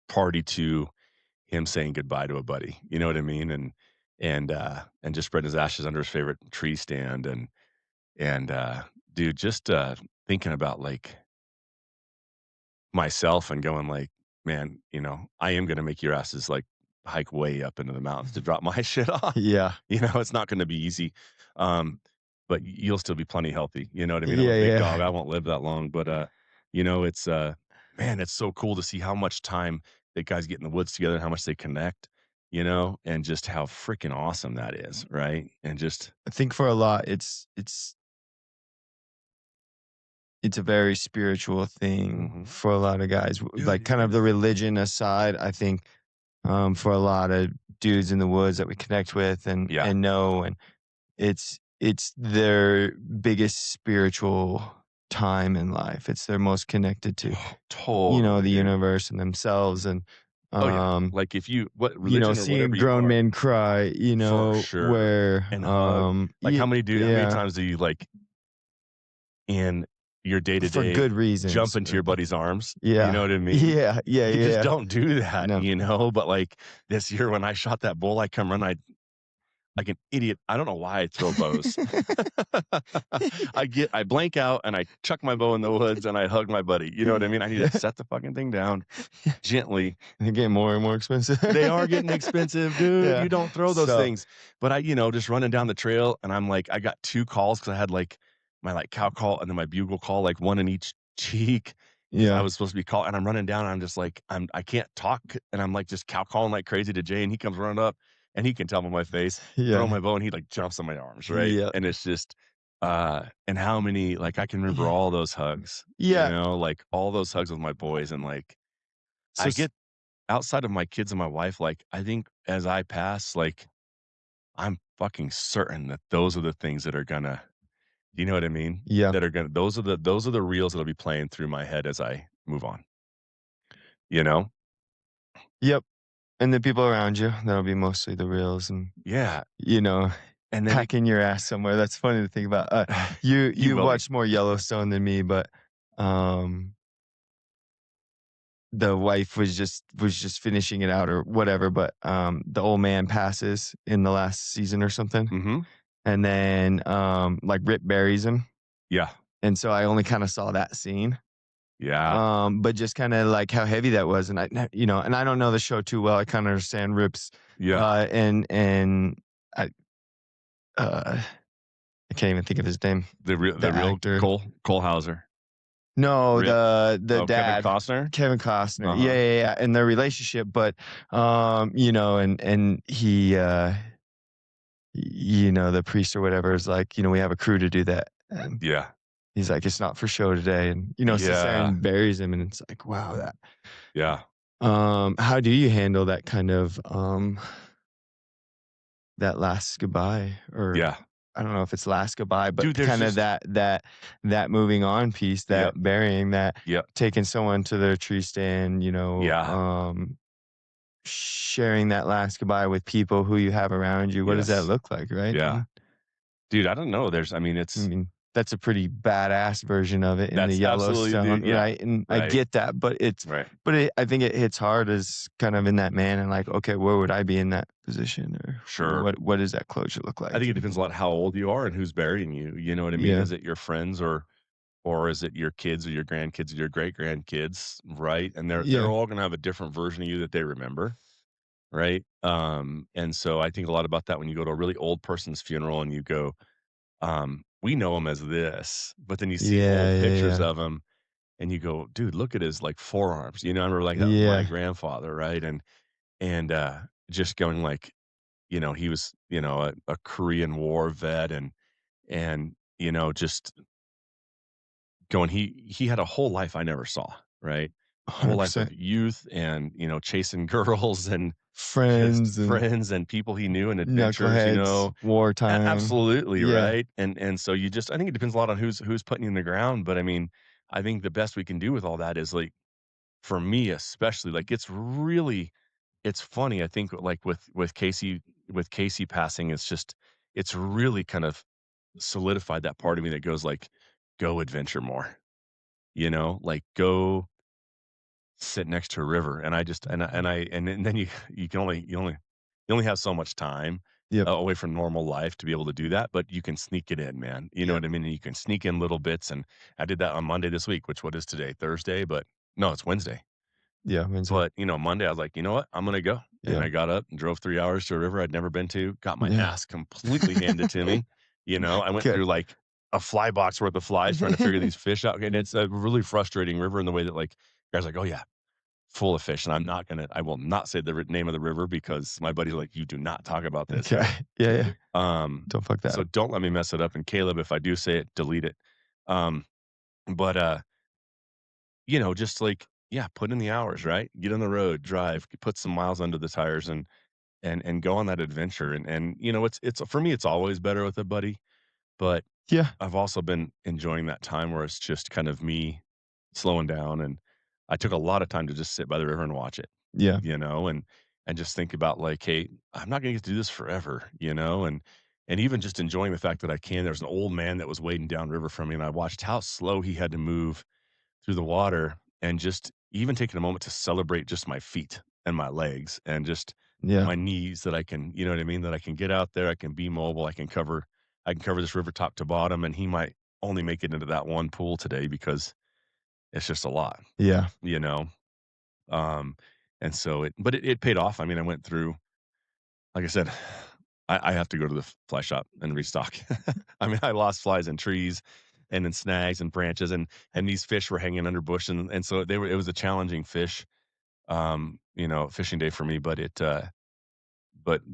party to him saying goodbye to a buddy, you know what I mean? And just spreading his ashes under his favorite tree stand, and dude, just, thinking about, like, myself and going like, "Man, I am gonna make your asses, like, hike way up into the mountains to drop my shit off." Yeah. It's not gonna be easy, um, but you'll still be plenty healthy, you know what I mean? I'm a Yeah, big yeah. dog, I won't live that long, but, it's, man, it's so cool to see how much time that guys get in the woods together, how much they connect, and just how freaking awesome that is, right? And just I think for a lot it's a very spiritual thing mhm. for a lot of guys. Dude, Like it kind of the is. religion aside, I think for a lot of dudes in the woods that we connect with Yeah. and know, and it's their biggest spiritual time in life. It's their most connected to, Totally, the dude. universe and themselves and Oh, yeah. um Like, if you what religion or seeing whatever you grown are. men cry, For sure, where and hug. Like, how many yeah, times do you, like, in your for day-to-day good jump reasons. into your buddy's arms? You know Yeah. what I mean? Yeah, yeah, You just yeah. don't do that, No. But, like, this year when I shot that bull, I come run, like an idiot. I don't know why I throw bows. I blank out and I chuck my bow in the woods and I hug my buddy. You know what I mean? I need to set the fucking thing down gently. They're getting more and more expensive. They are getting expensive, dude. Yeah. You don't throw those So things. But just running down the trail and I'm like, I got 2 calls because I had like my like cow call and then my bugle call, like one in each cheek because I yeah, was supposed to be called. And I'm running down and I'm just like, I can't talk. And I'm like just cow calling like crazy to Jay. And he comes running up and he can tell by my face, throw yeah, my bow and he like jumps on my arms, right? yeah, And it's just and how many like I can remember yeah, all those hugs, yeah. like all those hugs with my boys and like So I get outside of my kids and my wife, like, I think as I pass, like, I'm fucking certain that those are the things that are gonna you know what I mean? yeah, That are gonna those are the reels that'll be playing through my head as I move on, you know? yep. And the people around you, that'll be mostly the reels and, Yeah, you know, and then packing your ass somewhere. That's funny to think about. you You've will be. watched more Yellowstone than me, but, um, the wife was just finishing it out or whatever, but, the old man passes in the last season or something, Mhm. and then, like, Rip buries him, Yeah. and so I only kinda saw that scene. Yeah. But just kinda like how heavy that was, and and I don't know the show too well. I kinda understand Rip's, Yeah. and I, uh, I can't even think of his name, The the real actor. Cole Hauser. No, Rip. the Oh, Kevin dad, Costner? Kevin Costner. Yeah, Uh-huh. yeah, yeah, and their relationship, but, and he, the priest or whatever is like, "We have a crew to do that," and Yeah. he's like, "It's not for show today," and, sits there Yeah. and buries him, and it's like, wow, Yeah. how do you handle that kind of, that last goodbye? Or Yeah. I don't know if it's last goodbye, but Dude, there's kinda just that moving on piece, that Yep. burying, that Yep. taking someone to their tree stand, Yeah. sharing that last goodbye with people who you have around you. What does that Yes. look like, right? Yeah. And Dude, I don't know. I It's mean, that's a pretty badass version of it in the that's absolutely Yellowstone, yeah. right? And I Right. get that, but Right. I think it hits hard as kind of in that man and like, okay, where would I be in that position, or Sure. what does that closure look I like? think it And depends a lot how old you are and who's burying you. You know what I mean? yeah, Is it your friends or is it your kids or your grandkids or your great grandkids, right? And they're yeah, all gonna have a different version of you that they remember, right? And so I think a lot about that when you go to a really old person's funeral and you go, we know him as this, but then you see yeah, old yeah, pictures yeah, of him and you go, dude, look at his like forearms. I remember like that with my yeah, grandfather, right? And just going like, he was, a Korean War vet and just going he had a whole life I never saw, right? A whole life of 100%. youth and, chasing girls and just Friends and friends and people he knew and adventures, knuckleheads, wartime. absolutely, Yeah, right? And so I think it depends a lot on who's putting you in the ground, but I mean, I think the best we can do with all that is like for me especially, like it's funny, I think like with Casey passing, it's really kind of solidified that part of me that goes like, go adventure more, like go sit next to a river. And I just and then you only have so much time yep, away from normal life to be able to do that, but you can sneak it in, man. You know yep, what I mean? And you can sneak in little bits. And I did that on Monday this week, which what is today? Thursday, but no, it's Wednesday. yeah, Wednesday. But, Monday, I was like, "You know what? I'm gonna go." And Yeah, I got up and drove 3 hours to a river I'd never been to, got my yeah, ass completely handed to me. I went good. through, like, a fly box worth of flies trying to figure these fish out, and it's a really frustrating river in the way that, like, guys like, "Oh, yeah, full of fish," and I will not say the name of the river because my buddy's like, "You do not talk about this," Okay, right? yeah, yeah. Um, Don't fuck that so up. don't let me mess it up, and Caleb, if I do say it, delete it. Um, but just like, yeah, put in the hours, right? Get on the road, drive, put some miles under the tires and go on that adventure. And it's for me, it's always better with a buddy, but Yeah, I've also been enjoying that time where it's just kind of me slowing down. And I took a lot of time to just sit by the river and watch it, yeah, and just think about like, hey, I'm not gonna get to do this forever, and even just enjoying the fact that I can. There's an old man that was wading downriver from me, and I watched how slow he had to move through the water and just even taking a moment to celebrate just my feet and my legs and just Yeah. my knees that I can, you know what I mean? That I can get out there, I can be mobile, I can cover this river top to bottom, and he might only make it into that one pool today because it's just a lot, Yeah. you know? Um, and so it paid off. I mean, I went through, like I said, I have to go to the fly shop and restock. I mean, I lost flies in trees and in snags and branches, and these fish were hanging under bush, and so it was a challenging fishing day for me, but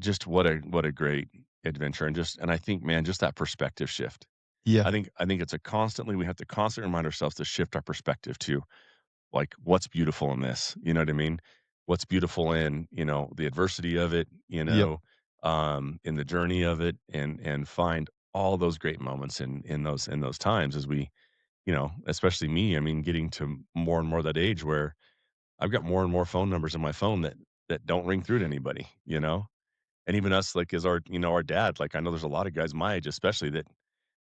just what a great adventure, and I think, man, just that perspective shift. Yeah. I think it's a constantly we have to constantly remind ourselves to shift our perspective to, like, what's beautiful in this, you know what I mean? What's beautiful in, the adversity of it, Yep. in the journey of it, and find all those great moments in those times as we, especially me, I mean, getting to more and more that age where I've got more and more phone numbers in my phone that don't ring through to anybody, you know? And even us, like, as our dad, like, I know there's a lot of guys my age especially that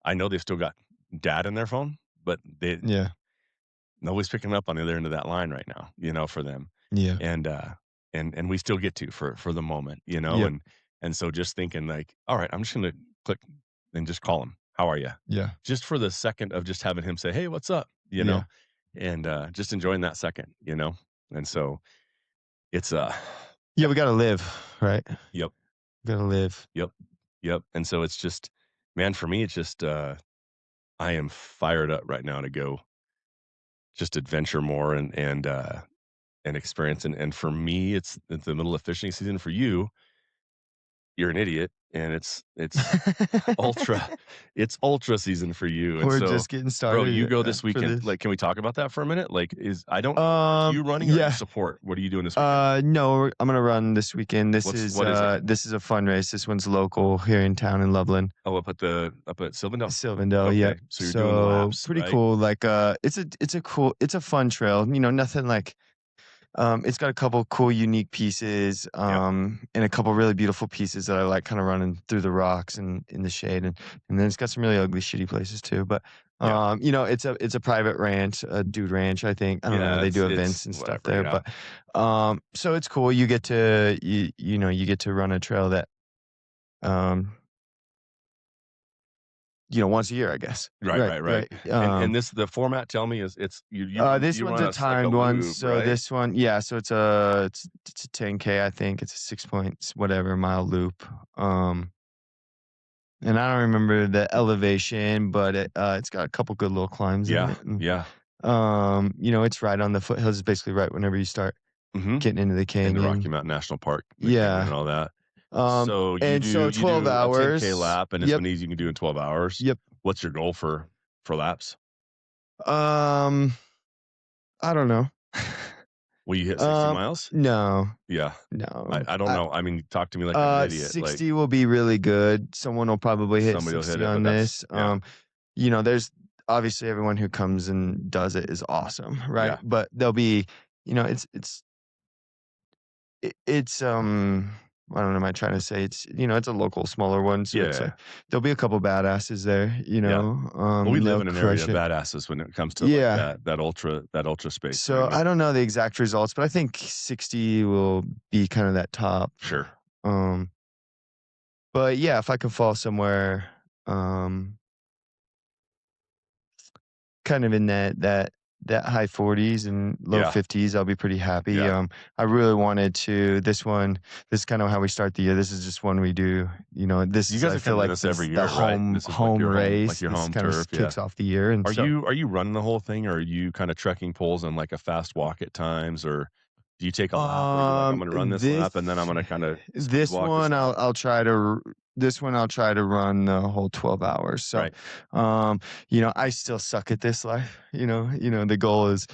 I know they've still got dad in their phone, but Yeah. nobody's picking up on the other end of that line right now, for them. Yeah. And, and we still get to for the moment, Yep. and so just thinking like, "All right, I'm just gonna click and just call him. How are you?" Yeah. Just for the second of just having him say, "Hey, what's up?" Yeah. And, just enjoying that second, And so it's, Yeah, yeah, we gotta live, right? yep, We gotta live. yep, yep. And so it's just, man, for me, it's just, I am fired up right now to go just adventure more and experience, and for me, it's the middle of fishing season. For you, you're an idiot, and it's ultra it's ultra season for you, and We're so, just getting bro, you started, go this for weekend. this. Like, can we talk about that for a minute? Like, I don't know, are you running or are you Yeah. support? What are you doing this weekend? No, I'm gonna run this weekend. What is it? This is a fun race. This one's local here in town in Loveland. Oh, up at Sylvandale? Sylvandale, yep. Okay, so you're doing the So laps, pretty right? cool. Like it's a fun trail. Nothing like it's got a couple cool unique pieces, Yep, and a couple really beautiful pieces that I like kind of running through the rocks and in the shade, and then it's got some really ugly, shitty places too. But yeah. it's a private ranch, a dude ranch, I think. I don't know. Yeah, They do it's events and stuff whatever, there, yeah. but so it's cool. You get to run a trail that um once a year, I guess. Right, Right, right, right. right. And this the format, tell me, is it's you run This you one's run a us like a timed one. loop, So right? this one, yeah, so it's a 10K, I think. It's a 6 points whatever mile loop. And I don't remember the elevation, but it's got a couple good little climbs in Yeah, it. And yeah. it's right on the foothills. It's basically right whenever you start Mhm. getting into the In the Rocky canyon. Mountain National Park, the canyon and Yeah. all that. So And so you 12 do a 10K hours. lap, and it's Yep. one of these you can do in 12 hours. Yep. What's your goal for laps? Um, I don't know. Will you hit 60 um, miles? no, Yeah. no. I don't know. I mean, talk to me like I'm an idiot. Like, 60 will be really good. Someone will probably hit somebody will hit 60 it, but on that's this. yeah, There's obviously everyone who comes and does it is awesome, right? yeah, But there'll be, it's I don't know, am I trying to say it's a local smaller one, so it's yeah, like there'll be a couple badasses there, yeah. Well, we live they'll in an area crush of it. badasses when it comes to, like, Yeah. that ultra space, you know So what I I mean? don't know the exact results, but I think 60 will be kind of that top. Sure. Um, but yeah, if I can fall somewhere, um, kind of in that high 40s and low Yeah, 50s, I'll be pretty happy. yeah. I really wanted to this is kind of how we start the year. This is just one we do, this You is guys I are feel kinda doing like this this every the year, right? home This is like home like race. your This home kind of turf, yeah. kicks off the year. And so Are you running the whole thing, or are you kinda trekking poles and, like, a fast walk at times, or do you take a lap where you're like, "I'm gonna run this lap, and then I'm gonna kinda speed this walk this one lap?" I'll try to run the whole 12 hours. So, Right. I still suck at this life. The goal is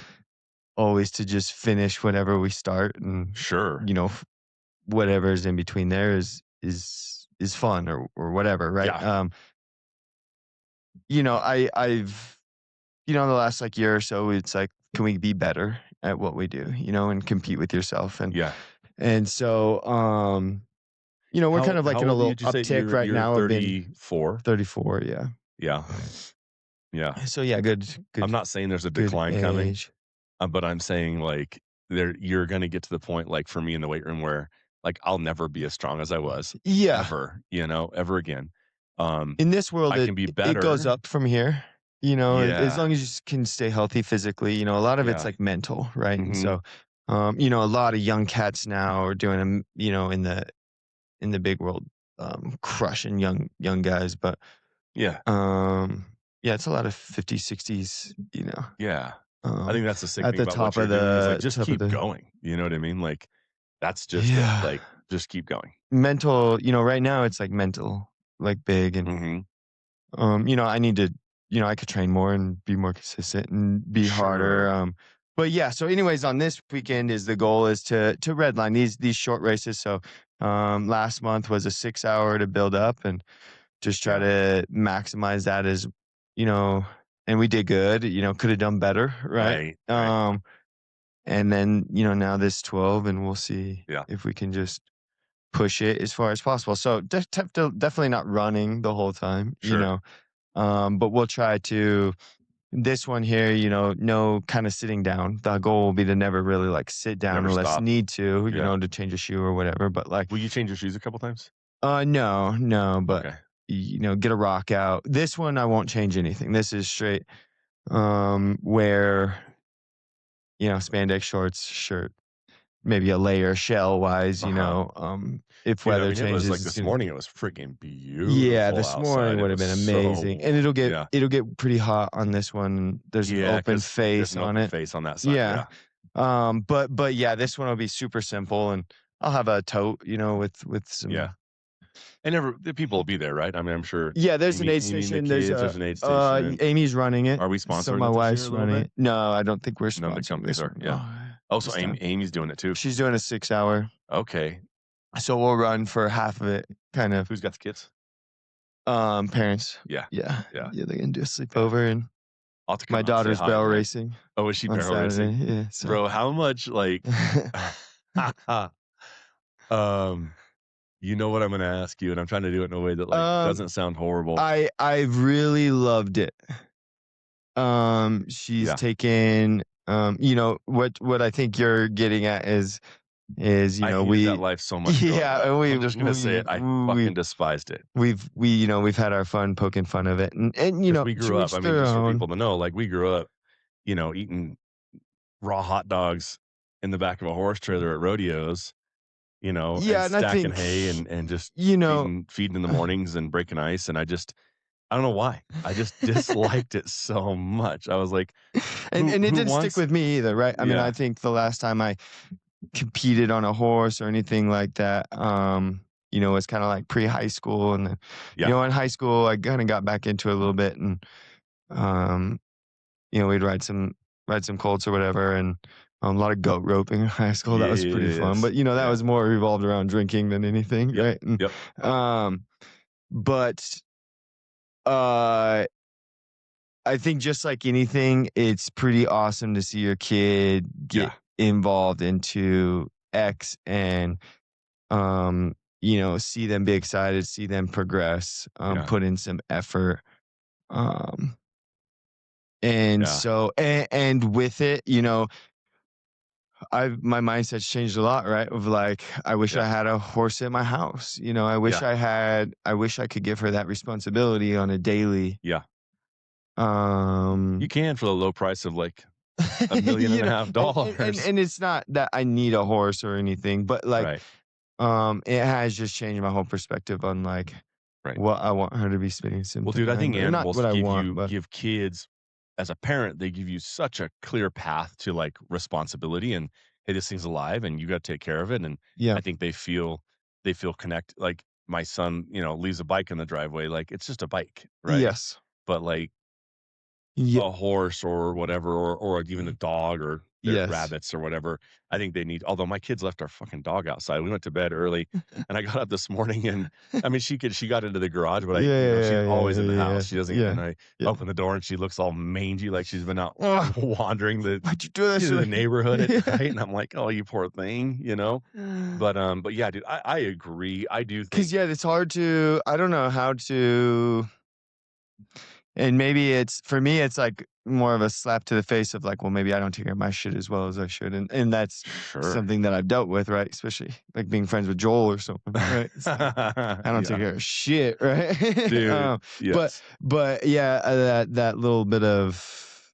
always to just finish whenever we start, and Sure. whatever's in between there is fun or whatever, right? Yeah. I've in the last like year or so, it's like, can we be better at what we do, and compete with yourself, Yeah. and so we're kind of like How in a old little did you say uptick right you're now. I've been 34? 34, yeah. Yeah. Yeah. So yeah, good, I'm good, not saying there's a good decline coming, age. but I'm saying, like, you're gonna get to the point, like, for me in the weight room where, like, I'll never be as strong as I was Yeah. ever, ever again. In this world, I it can be it goes better. up from here, as Yeah. long as you can stay healthy physically, a lot of it's Yeah. like mental, right? And Mhm. so, a lot of young cats now are doing them, in the big world, crushing young guys, but Yeah. um, yeah, it's a lot of 50s, 60s, Yeah. I um, think that's the sick at thing the about what you're doing is, like, just top of keep the going, you know what I mean? Like, that's just it, yeah, like, just keep going. mental. Right now it's like mental, like big, and Mhm. I need to, I could train more and be more consistent and be harder. Sure. But yeah, so anyways, on this weekend is the goal is to redline these short races. So last month was a 6 hour to build up and just try Yeah. to maximize that as, you know, and we did good, could have done better, right? Right, right. And then, now this 12 and we'll see Yeah. if we can just push it as far as possible. So definitely not running the whole time, Sure. but we'll try to this one here, no kind of sitting down. The goal will be to never really like sit down Never unless stop. need to, Yeah. to change a shoe or whatever. But like, Will you change your shoes a couple times? no, but Okay. get a rock out. This one I won't change anything. This is straight, wear, spandex shorts, shirt, maybe a layer shell wise, Uh-huh. if Dude, I weather mean, it was like changes, it's this gonna morning, it was freaking yeah, beautiful this morning outside. It would have was been amazing, and so yeah. it'll get pretty hot on this one. There's an Yeah, open 'cause there's face an on open it. face on that side, Yeah. yeah. But yeah, this one will be super simple, and I'll have a tote, with Yeah. some. And the people will be there, right? I mean, I'm sure Yeah, there's an aid Amy and the station. There's kids, there's an aid station, and Amy's running it, are we so sponsoring my it this year a wife's little running bit? it. No, I don't think we're None of the sponsoring companies this are, one. yeah. No, Oh, so this time. Amy's doing it too? She's doing a 6 hour, Okay. so we'll run for half of it, kind of. Who's got the kids? Parents. Yeah. Yeah, Yeah. yeah, they're gonna do a Yeah. sleepover, and I'll have to my come out and say daughter's hi, barrel man. racing Oh, is she on barrel Saturday. racing? Yeah, so. Bro, how much, like um, you know what I'm gonna ask you, and I'm trying to do it in a way that, like, Um, doesn't sound horrible. I really loved it. She's Yeah. taken, what I think you're getting at is, I hated that we life so much growing yeah, up. and I'm just gonna say it, I fucking despised it. we've had our fun poking fun of it, and, 'Cause we to grew up, each I mean, their just for own. people to know, like, we grew up, eating raw hot dogs in the back of a horse trailer at rodeos, and Yeah, and I stacking think, hay and just you know feeding in the mornings and breaking ice, and I don't know why. I just disliked it so much. I was like, and it who didn't stick wants with me either, right? I mean, I Yeah, think the last time I competed on a horse or anything like that. It's kind of like pre-high school, and then, yeah, in high school, I kind of got back into it a little bit, and um, we'd ride some colts or whatever, and a lot of goat roping in high school. That was pretty fun, yes, but that yeah, was more revolved around drinking than anything, yep, right? And yep, but uh, I think just like anything, it's pretty awesome to see your kid get yeah, involved into X and see them be excited, see them progress, yeah, put in some effort. Um, and yeah, so, and with it, my mindset's changed a lot, right? Of like, I wish I yeah, had a horse at my house. yeah, I wish I could give her that responsibility on a daily. yeah. You Um, can for the low price of, like, a million and you a know, half and dollars. and it's not that I need a horse or anything, but like, Right, it has just changed my whole perspective on like right. what I want her to be spending some Well, dude, I time, think or not animals what I want, but give kids as a parent, they give you such a clear path to, like, responsibility and, "Hey, this thing's alive, and you gotta take care of it," and yeah, I think they feel like, my son, leaves a bike in the driveway, like, it's just a bike, right? yes, But, like, yeah, a horse or whatever, or even a dog or their yes, rabbits or whatever. I think they need although my kids left our fucking dog outside. We went to bed early, and I got up this morning and, I mean, she got into the garage, but yeah, she's yeah, yeah, always in the yeah, house. She doesn't yeah, and I yeah. open the door, and she looks all mangy like she's been out Oh, wandering why'd you do this? the neighborhood at Yeah. night, and I'm like, "Oh, you poor thing," you know? But yeah, dude, I agree. I do Because think yeah, it's hard to. I don't know how to. And maybe it's for me. It's like more of a slap to the face of like, well, maybe I don't take care of my shit as well as I should, and that's Sure. something that I've dealt with, right? Especially like being friends with Joel or something, right? It's like I don't take Yeah. care of shit, right? Dude, But yes. yeah, that little bit of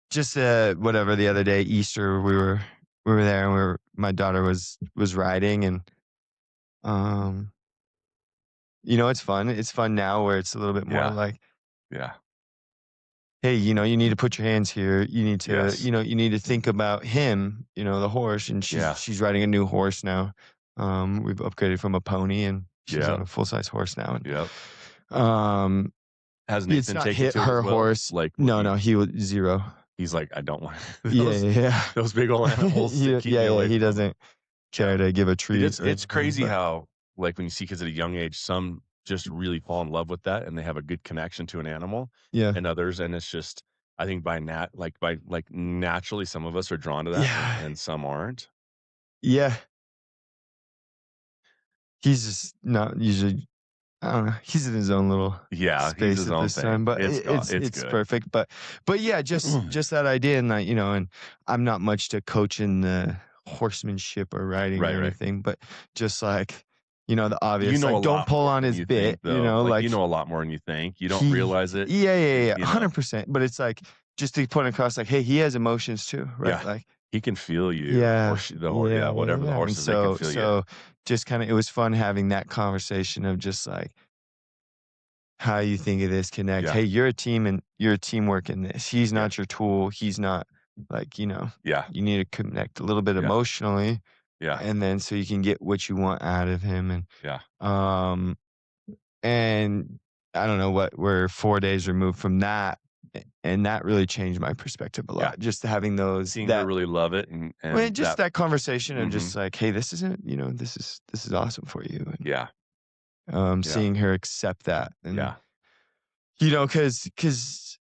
just whatever the other day Easter we were there and my daughter was riding and um it's fun. It's fun now where it's a little bit more Yeah. like, Yeah. hey, you need to put your hands here. You need to, Yes. you need to think about him, the horse. And Yeah. she's riding a new horse now. We've upgraded from a pony and she's Yeah. on a full size horse now. And Yep. um, Has it's Nathan not taken hit to it as her well? horse. Like, will No, he no, he was zero. he's like, "I don't want Yeah, those yeah, those big old yeah. animals that keep me Yeah. away He from 'em." doesn't Yeah. care to give a Dude, treat or it's anything, crazy but how, like, when you see kids at a young age, some just really fall in love with that, and they have a good connection to an animal, yeah, and others and it's just I think naturally, some of us are drawn to that, yeah, and some aren't. yeah. He's just not usually. I don't know. He's in his own little Yeah, he's space his at own this time, thing. but It's it's good. perfect. But yeah, just that idea, and that and I'm not much to coach in the horsemanship or riding Right, or right. anything, but just like the You obvious, know a like don't lot pull more on than his you think, bit, though. Like, like you know a lot more than you think. You don't he, realize it, yeah, you know? 100%. But it's like just to point across, like, hey, he has emotions too, right? Yeah. Like, He can feel you, or yeah, she the hor yeah, whatever the yeah. horse And is, they can so feel you. just kind of it was fun having that conversation of just like how you think of this connect. Yeah, Hey, you're a team and you're a teamwork in this. He's yeah, not your tool. He's not like, yeah, you need to connect a little bit yeah, emotionally yeah, and then so you can get what you want out of him. yeah, Um and I don't know what we're 4 days removed from that. And that really changed my perspective a yeah. lot. Just having those Seeing her that really love it well, and just that that conversation of mhm. just like, hey, this isn't, this is awesome for you. And Yeah, yeah, seeing her accept that. And yeah, because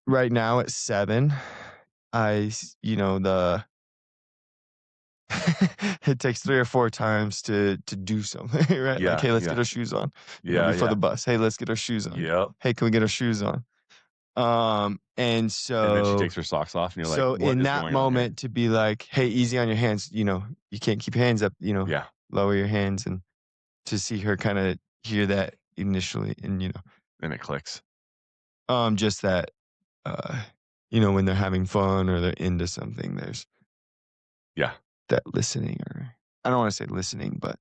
right now at 7, the it takes 3 or 4 times to do something, right? Like, yeah, "Hey, let's get yeah, our shoes on," yeah, before yeah. the bus. "Hey, let's get our shoes on." Yep. "Hey, can we get our shoes on?" And And then she so takes her socks off, and you're like, so "What in is that going on here?" moment to be like, "Hey, easy on your hands," you can't keep your hands up, Yeah, lower your hands, and to see her kinda hear that initially and, and it clicks. just that, uh, when they're having fun or they're into something, there's Yeah. that listening or I don't wanna say listening, but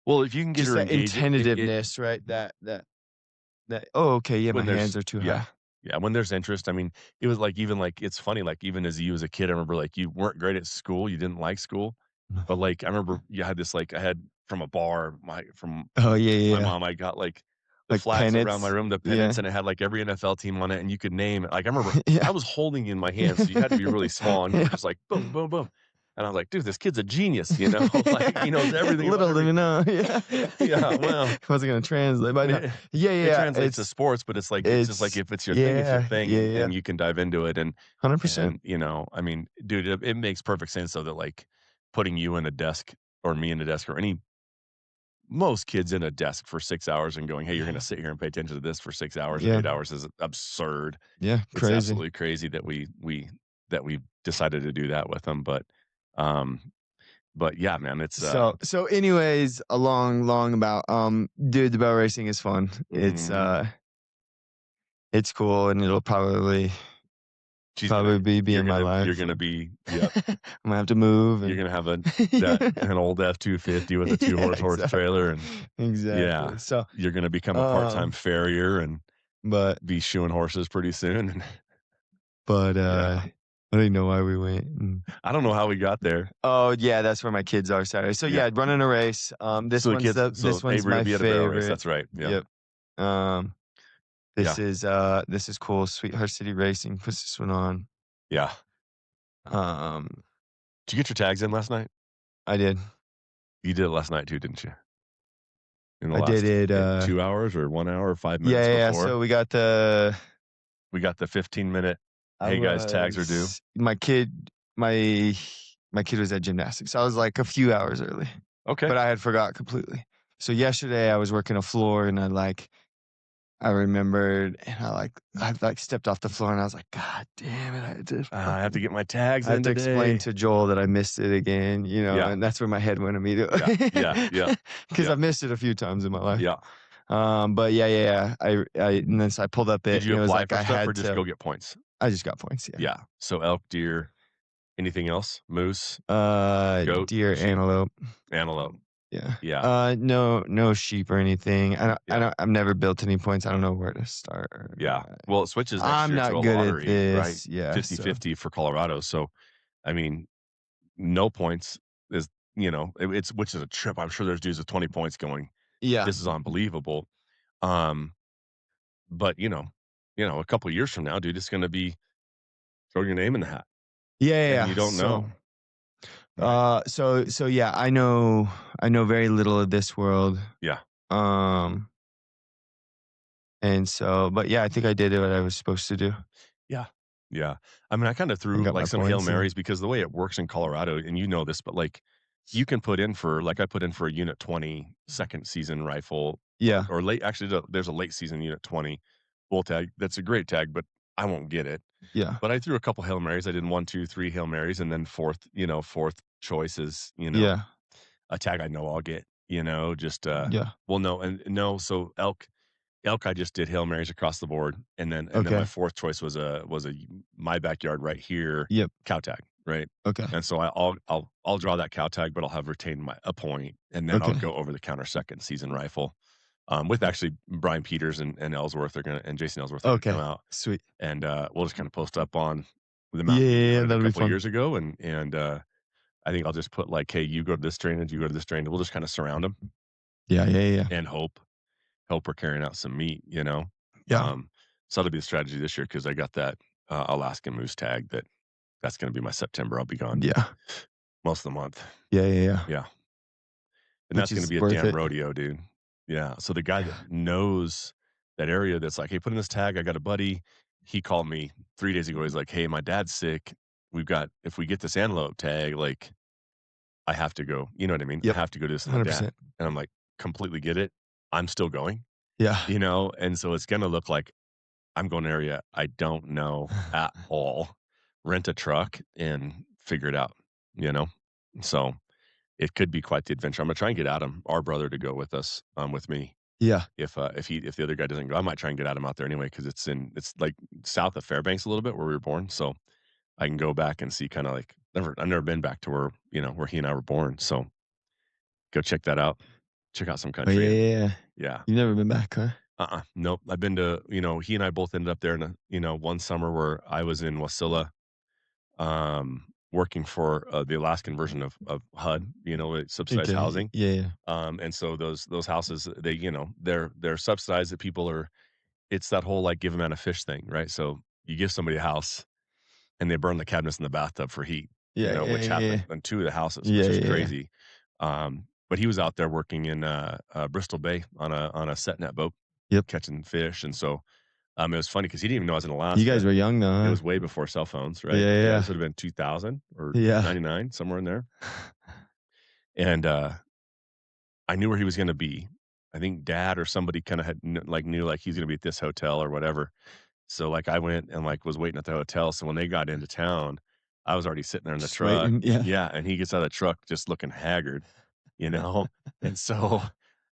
Well, if you can get just her that engaged, it intentiveness, right? That, "Oh, okay, yeah, my when hands there's are too yeah. high." Yeah, when there's interest, I mean, it was like even like it's funny, like even as you as a kid, I remember like you weren't great at school, you didn't like school, but like I remember you had this like I had from a bar, Oh, from yeah, yeah, my yeah. mom, I got like the Like flags around my pennants. room, the Yeah. pennants, and it had like every NFL team on it, and you could name it. Like I remember Yeah. I was holding in my hands, so you had to be really small, and you were Yeah. just like boom, boom, boom. And I was like, dude, this kid's a genius, like he knows everything about Little do every we know, yeah. yeah, well, Wasn't gonna translate, but no. it Yeah, it yeah, translates to sports, but it's just like if it's your thing, it's your thing, yeah, yeah. and you can dive into it, 100%. and I mean, dude, it makes perfect sense though that like putting you in a desk or me in a desk or any most kids in a desk for 6 hours and going, "Hey, you're gonna Yeah, sit here and pay attention to this for 6 hours or yeah, 8 hours" is absurd. yeah, It's crazy. absolutely crazy that we decided to do that with them, um, but yeah, man, So anyways, a long about, dude, the barrel racing is fun. mhm. It's cool, and it'll She's gonna probably be in my you're life, gonna and be yep. I'm gonna have to move You're and gonna have yeah. an old F-250 with a 2 Yeah, horse trailer, exactly. and yeah, Exactly. So, you're gonna become a part-time um, farrier and but be shoeing horses pretty soon, and but, yeah. I don't even know why we went, I don't know how we got there. oh, yeah, that's where my kids are Saturday. So, Yeah. yeah, running a race, So this one's neighbor will my be at a barrel race, favorite. that's right, yeah. Yep. Um, Yeah, this is cool. Sweetheart City Racing puts this one on. yeah. Um, Did you get your tags in last night? I did. You did it last night too, didn't you? In the I did last it, 2 hours or 1 hour or 5 yeah, minutes yeah, yeah, before? so we got the We got the 15-minute, I "Hey, guys, tags are due." was my my kid was at gymnastics. So I was, like, a few hours early, Okay. but I had forgot completely. So yesterday, I was working a floor, and I, like I remembered, and I like stepped off the floor, and I was like, "God damn it! I have to get my tags I have in to explain today. to Joel that I missed it again," Yeah, and that's where my head went yeah, immediately yeah, yeah, because yeah, I've missed it a few times in my life. yeah. But yeah. And then so I pulled up Did it, you and it was apply like for I stuff or had just go to. get points? I just got points, yeah. Yeah. So elk, deer, anything else? Moose, goat, Deer, sheep, antelope, antelope. yeah. Yeah, No sheep or anything. yeah, I've never built any points. I don't know where to start. yeah. Well, it switches next I'm year to not a good at lottery, right? this, yeah. So 50-50 for Colorado. So, I mean, no points is, it's which is a trip. I'm sure there's dudes with 20 points going, yeah, this is unbelievable. Um, but a couple years from now, dude, it's going to be throw your name in the hat and you yeah. don't know, right? So yeah, I know very little of this world. Yeah. Um, and so, but yeah, I think I did what I was supposed to do. Yeah. Yeah. I mean, I kind of I threw got like my some Hail points and Marys because the way it works in Colorado, and you know this, but like you can put in for like I put in for a unit 20 second season rifle yeah, or late actually there's a late season unit 20 bull tag. That's a great tag, but I won't get it. yeah, But I threw a couple Hail Marys. I did one, two, three Hail Marys, and then fourth choice is, yeah, a tag I know I'll get, just yeah. well no and no, so elk, I just did Hail Marys across the board, and then my Okay. fourth choice was a my backyard right here Yep. cow tag, right? Okay. And so I'll draw that cow tag, but I'll have retained a point, and then I'll Okay. go over the counter second season rifle, with actually Brian Peters and Ellsworth and Jason Ellsworth are gonna come Okay. out, Sweet. and we'll just kind of post up on the Yeah, mountain meeting we yeah, yeah. hunted a That'll be couple fun. years ago, and I think I'll just put like, hey, you go to this drainage, you go to this drainage. We'll just kind of surround them Yeah, yeah, yeah. and hope we're carrying out some meat. Yeah. Um, so that'll be the strategy this year because I got that Alaskan moose tag that's going to be my September. I'll be gone Yeah. most of the month. Yeah, yeah, yeah. Yeah, and Which that's going to is be a worth damn it. rodeo, dude. Yeah. So the guy that knows that area, that's like, hey, put in this tag. I got a buddy. He called me 3 days ago. He's like, hey, my dad's sick. If we get this antelope tag, like I have to go. You know what I mean? I Yep. have to go do this with my dad. 100%. And I'm like, completely get it. I'm still going. Yeah. And so it's going to look like I'm going to an area I don't know at all, rent a truck and figure it out, you know? So it could be quite the adventure. I'm gonna try and get Adam, our brother, to go with us, with me. Yeah. If the other guy doesn't go, I might try and get Adam out there anyway because it's like south of Fairbanks a little bit where we were born. So I can go back and see kind of like I've never been back to where he and I were born. So go check that out. Check out some Oh, yeah, country and yeah, yeah. yeah. You've never been back, huh? Nope. I've been to, he and I both ended up there in one summer where I was in Wasilla, working for the Alaskan version of HUD, subsidized Okay. housing. Yeah, yeah. And so those houses, they're subsidized that people are, it's that whole like give a man a fish thing, right? So you give somebody a house and they burn the cabinets in the bathtub for heat, Yeah, yeah, which yeah, yeah. happened on two of the houses, Yeah, which is yeah, yeah. crazy. But he was out there working in Bristol Bay on a set net boat Yep. catching fish. And so it was funny because he didn't even know I was in You guys Alaska. were young though, It huh? was way before cell phones, right? Yeah, Yeah, yeah. this would have been 2000 or Yeah. 99, somewhere in there. And I knew where he was going to be. I think dad or somebody kind of knew like he's going to be at this hotel or whatever. So like I went and like was waiting at the hotel. So when they got into town, I was already sitting there in the Just truck. waiting. Yeah. Yeah, and he gets out of the truck just looking haggard, you know. And so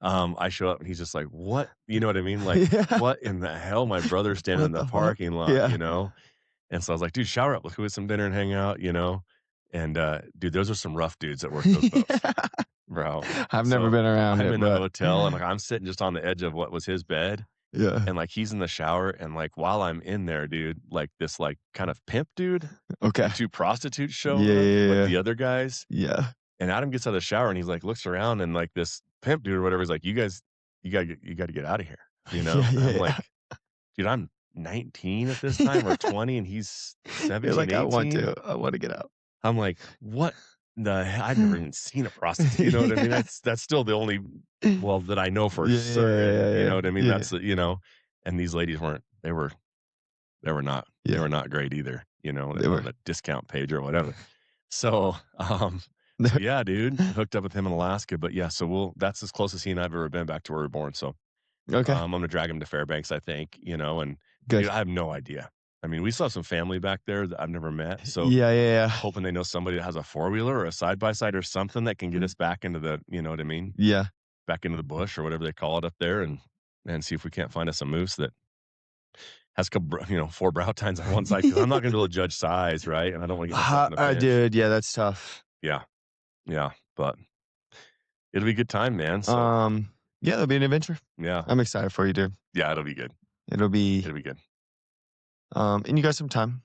I show up and he's just like, "What?" You know what I mean? Like, Yeah. what in the hell? My brother's standing in What the the fuck? parking lot, Yeah. And so I was like, "Dude, shower up. Let's go get some dinner and hang out." And dude, those are some rough dudes that work those boats, Yeah. bro. I've never So been around I'm it, in the but hotel and like I'm sitting just on the edge of what was his bed, yeah. and like he's in the shower, and like while I'm in there, dude, like this like kind of pimp dude Okay. and two prostitutes show Yeah, up yeah, with yeah. the other guys, Yeah. and Adam gets out of the shower and he's like looks around and like this pimp dude or whatever is like, "You guys, you gotta get out of here," Yeah, And yeah, I'm yeah. like, dude, I'm 19 at this time or Yeah. 20, and he's You're 17, like, "I want 18. to. I wanna get out." I'm like, "What I've never even seen a prostitute." You know what I mean? That's still the only well, that I know for Yeah, yeah, certain, yeah, you know yeah. what I mean? Yeah, That's, and these ladies weren't they yeah. were not great either, they They were were. on the discount page or whatever. So, so yeah, dude, hooked up with him in Alaska, but yeah, so that's as close as he and I've ever been back to where we were born, so Okay. I'm gonna drag him to Fairbanks, I think, and dude, Good. I have no idea. I mean, we still have some family back there that I've never met, so Yeah, yeah, hoping they know somebody that has a four-wheeler or a side-by-side or something that can get us back into the you know what I mean? yeah. Back into the bush or whatever they call it up there and see if we can't find us a moose that has a couple, 4 brow tines on one side because I'm not gonna be able to judge size, right? And I don't wanna get myself in a pinch. Dude, yeah, that's tough. Yeah, yeah, but it'll be a good time, man, so Yeah, it'll be an adventure. yeah. I'm excited for you, dude. Yeah, it'll be good. It'll be, It'll be good. and you got some time.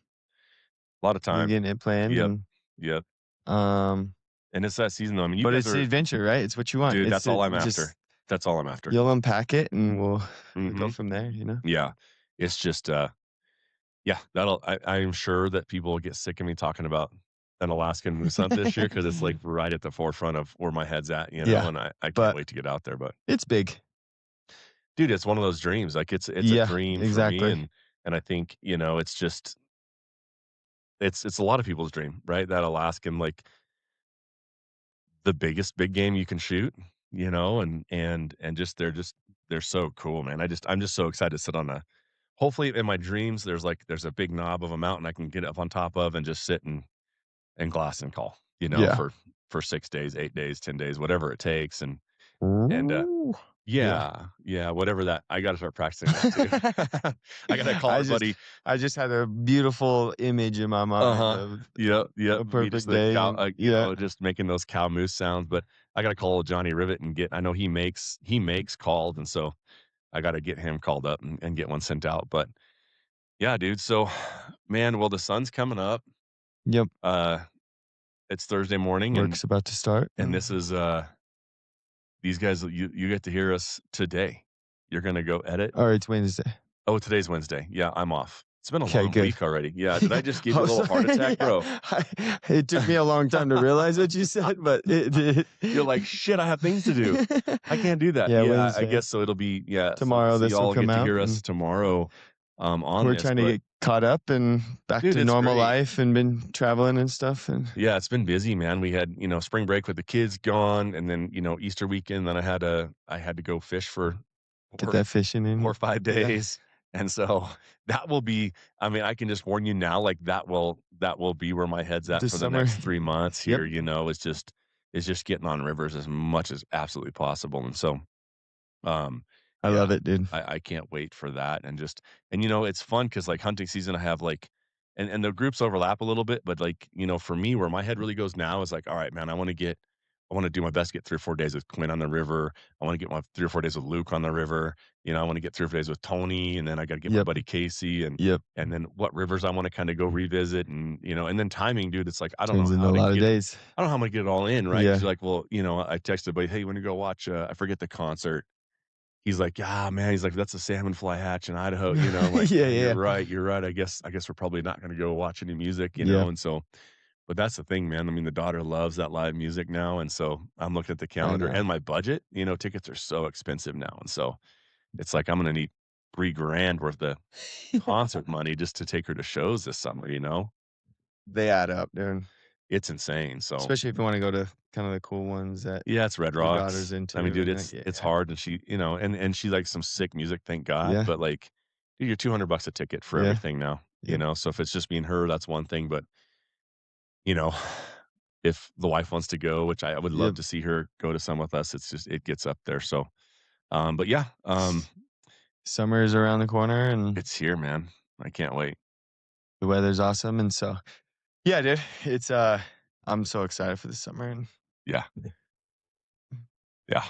A lot of You're time. getting it planned, Yep, and yep, um, and it's that season, though. I mean, you but guys it's the are adventure, right? It's what you want. dude, It's that's all I'm just after. That's all I'm after. you'll unpack it, and we'll go Mhm. from there. Yeah. It's just, yeah, I'm sure that people will get sick of me talking about an Alaskan moose hunt this year because it's, like, right at the forefront of where my head's at, Yeah, and I can't but wait to get out there, but, it's big. dude, it's one of those dreams, like, it's a Yeah, dream for me, exactly. and I think, it's just it's a lot of people's dream, right? That Alaskan, like, the biggest big game you can shoot, and just they're so cool, man. I'm just so excited to sit on a hopefully in my dreams there's a big knob of a mountain I can get up on top of and just sit and glass and call, Yeah. for 6 days, 8 days, 10 days, whatever it takes and Ooh. Yeah. yeah, yeah, whatever that I gotta start practicing that too. I gotta call I our just buddy. I just had a beautiful image in my mind Uh-huh. of Yep, yep, a me just perfect the day, cow and yeah. just making those cow moose sounds, but I gotta call Johnny Rivet and get I know he makes calls, and so I gotta get him called up and get one sent out, but yeah, dude, so, man, well, the sun's coming up, Yep. uh, it's Thursday morning, Work's about to start. and this is, these guys you get to hear us today. You're gonna go edit. Or it's Wednesday. Oh, today's Wednesday. Yeah, I'm off. It's been a Okay, long good. week already. Yeah, did I just give you Oh, a little heart sorry. attack, bro? Yeah. It took me a long time to realize what you said, but it did. You're like, "Shit, I have things to do. I can't do that." Yeah, Yeah, I Wednesday. guess so it'll be yeah, Tomorrow so this will y'all come get to out, hear us and tomorrow, on we're this, trying to but get caught up and back dude, to it's normal great. life, and been traveling and stuff, and Yeah, it's been busy, man. We had, spring break with the kids gone, and then, Easter weekend, then I had to go fish for get 4 that fishing in 4 you. or 5 Yeah. days, and so that will be I mean, I can just warn you now, like, that will be where my head's at This for the summer. next 3 months Yep. here, is just getting on rivers as much as absolutely possible, and so, um, I yeah, love it, dude. I can't wait for that and, it's fun because like, hunting season, I have, like and the groups overlap a little bit, but, like, for me, where my head really goes now is like, "Alright, man, I wanna do my best to get 3 or 4 days with Quinn on the river. I wanna get my 3 or 4 days with Luke on the river. I wanna get 3 or 4 days with Tony, and then I gotta get my Yep. buddy Casey, and Yep. and then what rivers I wanna kinda go revisit, and then timing, dude, it's like, Turns into a lot of days. I don't know how I'm gonna get it all in, right? Because Yeah. you're like, well, I texted a buddy, "Hey, when you go watch, I forget the concert." He's like, "Ah, man," he's like, "That's a salmon fly hatch in Idaho," I'm like, Yeah, "Yeah, you're yeah. right, you're right. I guess we're probably not gonna go watch any music," Yeah. and so but that's the thing, man. I mean, the daughter loves that live music now, and so I'm looking at the I calendar know. and my budget, tickets are so expensive now, and so it's like I'm gonna need 3 grand worth of concert money just to take her to shows this summer. They add up, dude. It's insane, so Especially if you wanna go to kind of the cool ones that yeah, it's Red your daughter's Rocks. into, I mean, dude, and, it's yeah. hard, and and she likes some sick music, thank God, Yeah. but, like, dude, you're $200 a ticket for Yeah. everything now, Yep. so if it's just me and her, that's one thing, but, you know, if the wife wants to go, which I would love Yep. to see her go to some with us, it's just it gets up there, so, but yeah, Summer is around the corner, and it's here, man. I can't wait. the weather's awesome, and so yeah, dude, it's, I'm so excited for the summer, and Yeah, yeah.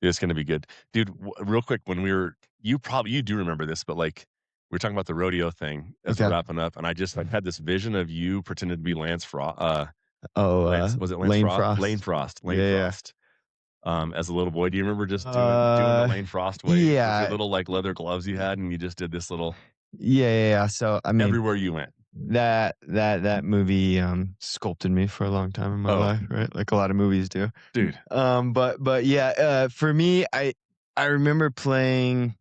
It's gonna be good. Dude, real quick, when we were you do remember this, but, like, we were talking about the rodeo thing as we're okay. wrapping up, and I just, like, had this vision of you pretending to be Oh, Lance was it Lance Lane Frost? Lane Frost. Frost, Lane Yeah, yeah. Frost, as a little boy. Do you remember just doing the Lane Frost wave with your Yeah. little, like, leather gloves you had, and you just did this little Yeah, yeah, yeah. So, I mean, everywhere you went? that movie, sculpted me for a long time in my Oh, life, right? Like a lot of movies do. dude. But yeah, for me, I remember playing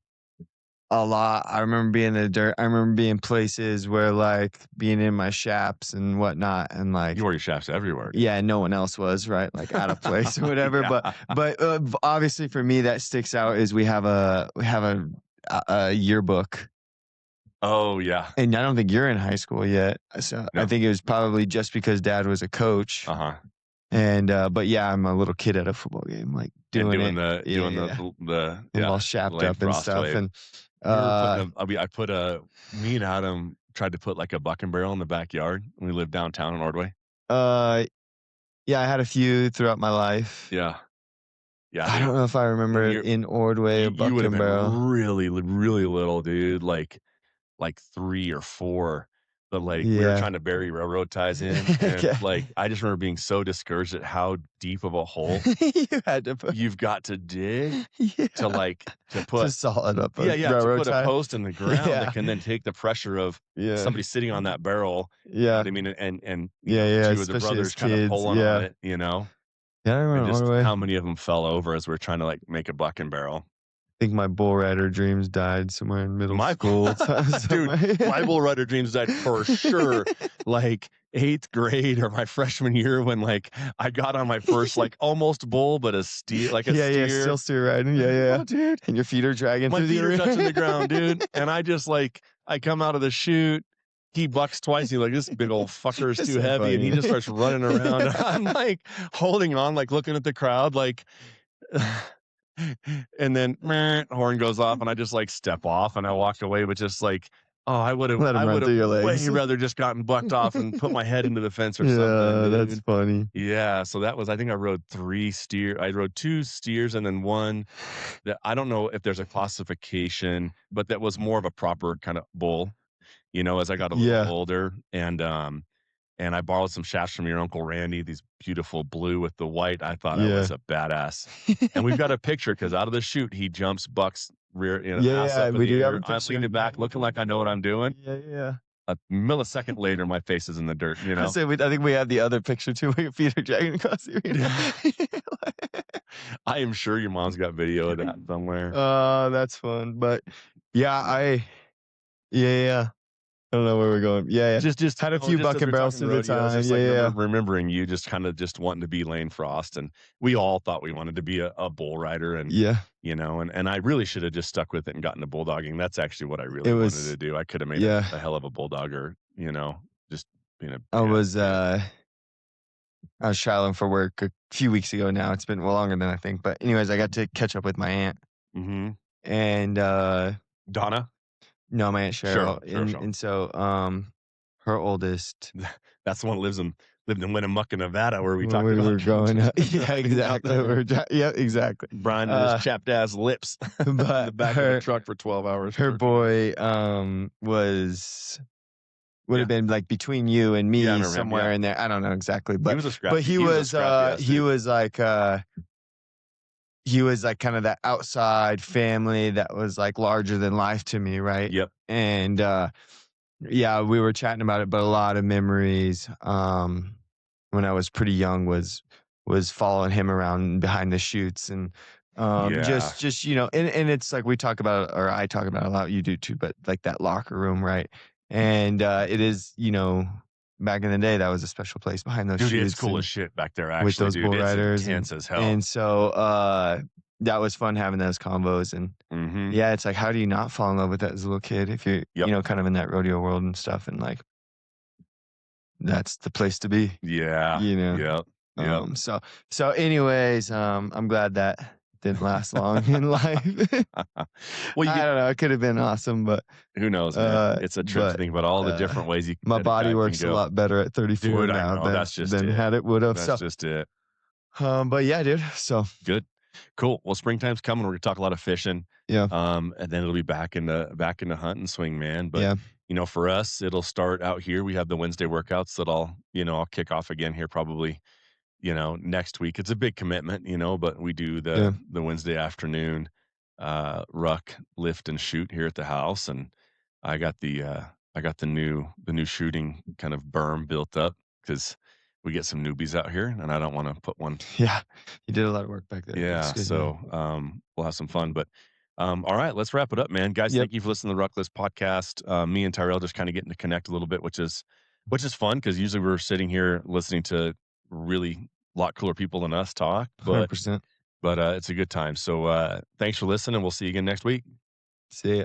A lot. I remember being in the dirt. I remember being places where, like, being in my shaps and whatnot, and, You like, wore your shafts everywhere, dude. yeah, no one else was, right? Like, out of place or whatever, Yeah. v obviously for me that sticks out is we have a yearbook, Oh, yeah. and I don't think you're in high school yet, so I No. think it was probably just because dad was a coach, Uh-huh. and, but yeah, I'm a little kid at a football game, like, And doing it. doing Yeah, the and yeah, all shapped Lane up and Frost stuff, wave. and, We were putting uh, I put a me and Adam tried to put, like, a buck and barrel in the backyard. We lived downtown in Ordway. uh yeah, I had a few throughout my life. Yeah. Yeah, I don't dude. know if I And remember in Ordway or you would have Buck& been Barrel. really little, dude, like 3 or 4, but, like, we were Yeah. trying to bury railroad ties in, and, Okay. like, I just remember being so discouraged at how deep of a hole You had to put you've got to dig to, yeah, like, to to put solid up yeah, a yeah, to railroad put a tie. post in the ground that Yeah. can then take the pressure of Yeah. somebody sitting on that barrel, you know Yeah. what I mean, and, Yeah, the yeah, 2 of the especially as brothers kinda kids, pulling on yeah. it, you know, Yeah, I and remember just Ordway. how many of them fell over as we're trying to, like, make a buck and barrel. I think my bull rider dreams died somewhere in middle My school dude, somewhere. my bull rider dreams died for sure, like, 8th grade or my freshman year when, like, I got on my first, like, almost bull, but a Yeah, yeah, steer. still steer riding, yeah, yeah. Oh, dude, And your feet are dragging my through the feet are touching the arena. ground, dude, and I just, like I come out of the chute, he bucks twice, he's like, "This big old fucker is It's too so heavy," and he funny. just starts running around. I'm, like, holding on, like, looking at the crowd, like and then horn goes off, and I just, like, step off, and I walk away, but just like, oh, Let I him run would have through your way legs. rather just gotten bucked off and put my head into the fence or something, Yeah, that's dude. funny. Yeah, so that was I think I rode 3 I rode 2 steers and then 1 that I don't know if there's a classification, but that was more of a proper kinda bull, you know, as I got a little Yeah, older, and I borrowed some shafts from your Uncle Randy, these beautiful blue with the white. I thought I was yeah. a badass. And we've got a picture because out of the chute, he jumps, bucks rear, Yeah, ass yeah, up in we the do have a air. I'm picture. leaning back, looking like I know what I'm doing. Yeah, yeah. A millisecond later, my face is in the dirt, you I know? say I think we have the other picture too where your feet are dragging across the arena. I am sure your mom's got video of that somewhere. That's fun, but yeah, yeah, yeah. I don't know where we're going. Yeah, yeah. Just, Had a few just as bucket we're barrels talking through the rodeo, I was time. just Yeah, like yeah, remembering you just kind of just wanting to be Lane Frost. And we all thought we wanted to be a bull rider and, yeah. and I really should have just stuck with it and gotten to bulldogging. That's actually what I It really wanted was to do. I could have made yeah. a hell of a bulldogger, just being a I big ass was kid. I was traveling for work a few weeks ago now. It's been longer than I think, but anyways, I got to catch up with my aunt Hmm. and Donna? no, my aunt Cheryl, Cheryl. Cheryl. and so her oldest. That's the one that lived in Winnemucca, Nevada, where we When talked we about were growing up. Yeah, driving down exactly. there. Yeah, exactly. Brian and his Uh, chapped ass lips in the but back of a truck for 12 hours her working. boy, would Yeah. have been, like, between you and Yeah, I me remember him. somewhere Yeah. in there. I don't know exactly, He was a but scrappy ass he dude. was like kind of that outside family that was, like, larger than life to me, right? Yep. And, yeah, we were chatting about it, but a lot of memories, when I was pretty young was following him around behind the chutes and, Yeah. just, and it's like we talk about or I talk about it a lot, you do too, but, like, that locker room, right? And, it is, back in the day, that was a special place behind those Dude, it's chutes cool as and shit back there, with actually, those dude. bull It's riders intense as hell. and so, that was fun having those combos and Mhm. yeah, it's like, how do you not fall in love with that as a little kid if you're, Yep. kind of in that rodeo world and stuff and, like, that's the place to be, Yeah. you know? Yep. Yep. So anyways, I'm glad that didn't last long in life. Well, you I get don't know, it could have been awesome, who knows, man? It's a trip to but, think about all the different ways you my that a body guy can works a go. lot better at 34 Dude, I now know, that's just than it. had it would have, That's so, just it. but yeah, dude, so, Good. Cool. Well, springtime's coming. We're gonna talk a lot of fishing. yeah, And then it'll be back into hunt and swing, man. But yeah, for us, it'll start out here. We have the Wednesday workouts that I'll kick off again here probably, next week. It's a big commitment, but we do yeah, the Wednesday afternoon ruck, lift and shoot here at the house. And I got the new shooting kind of berm built up because we get some newbies out here and I don't want to put one. yeah, you did a lot of work back there, it Yeah, looks good, man. so we'll have some fun. But All right, let's wrap it up, man. Guys, Yep, thank you for listening to the RuckList podcast. Me and Tyrell just kind of getting to connect a little bit, which is fun because usually we're sitting here listening to really a lot cooler people than us talk, but 100%. but it's a good time. So thanks for listening. We'll see you again next week. See ya.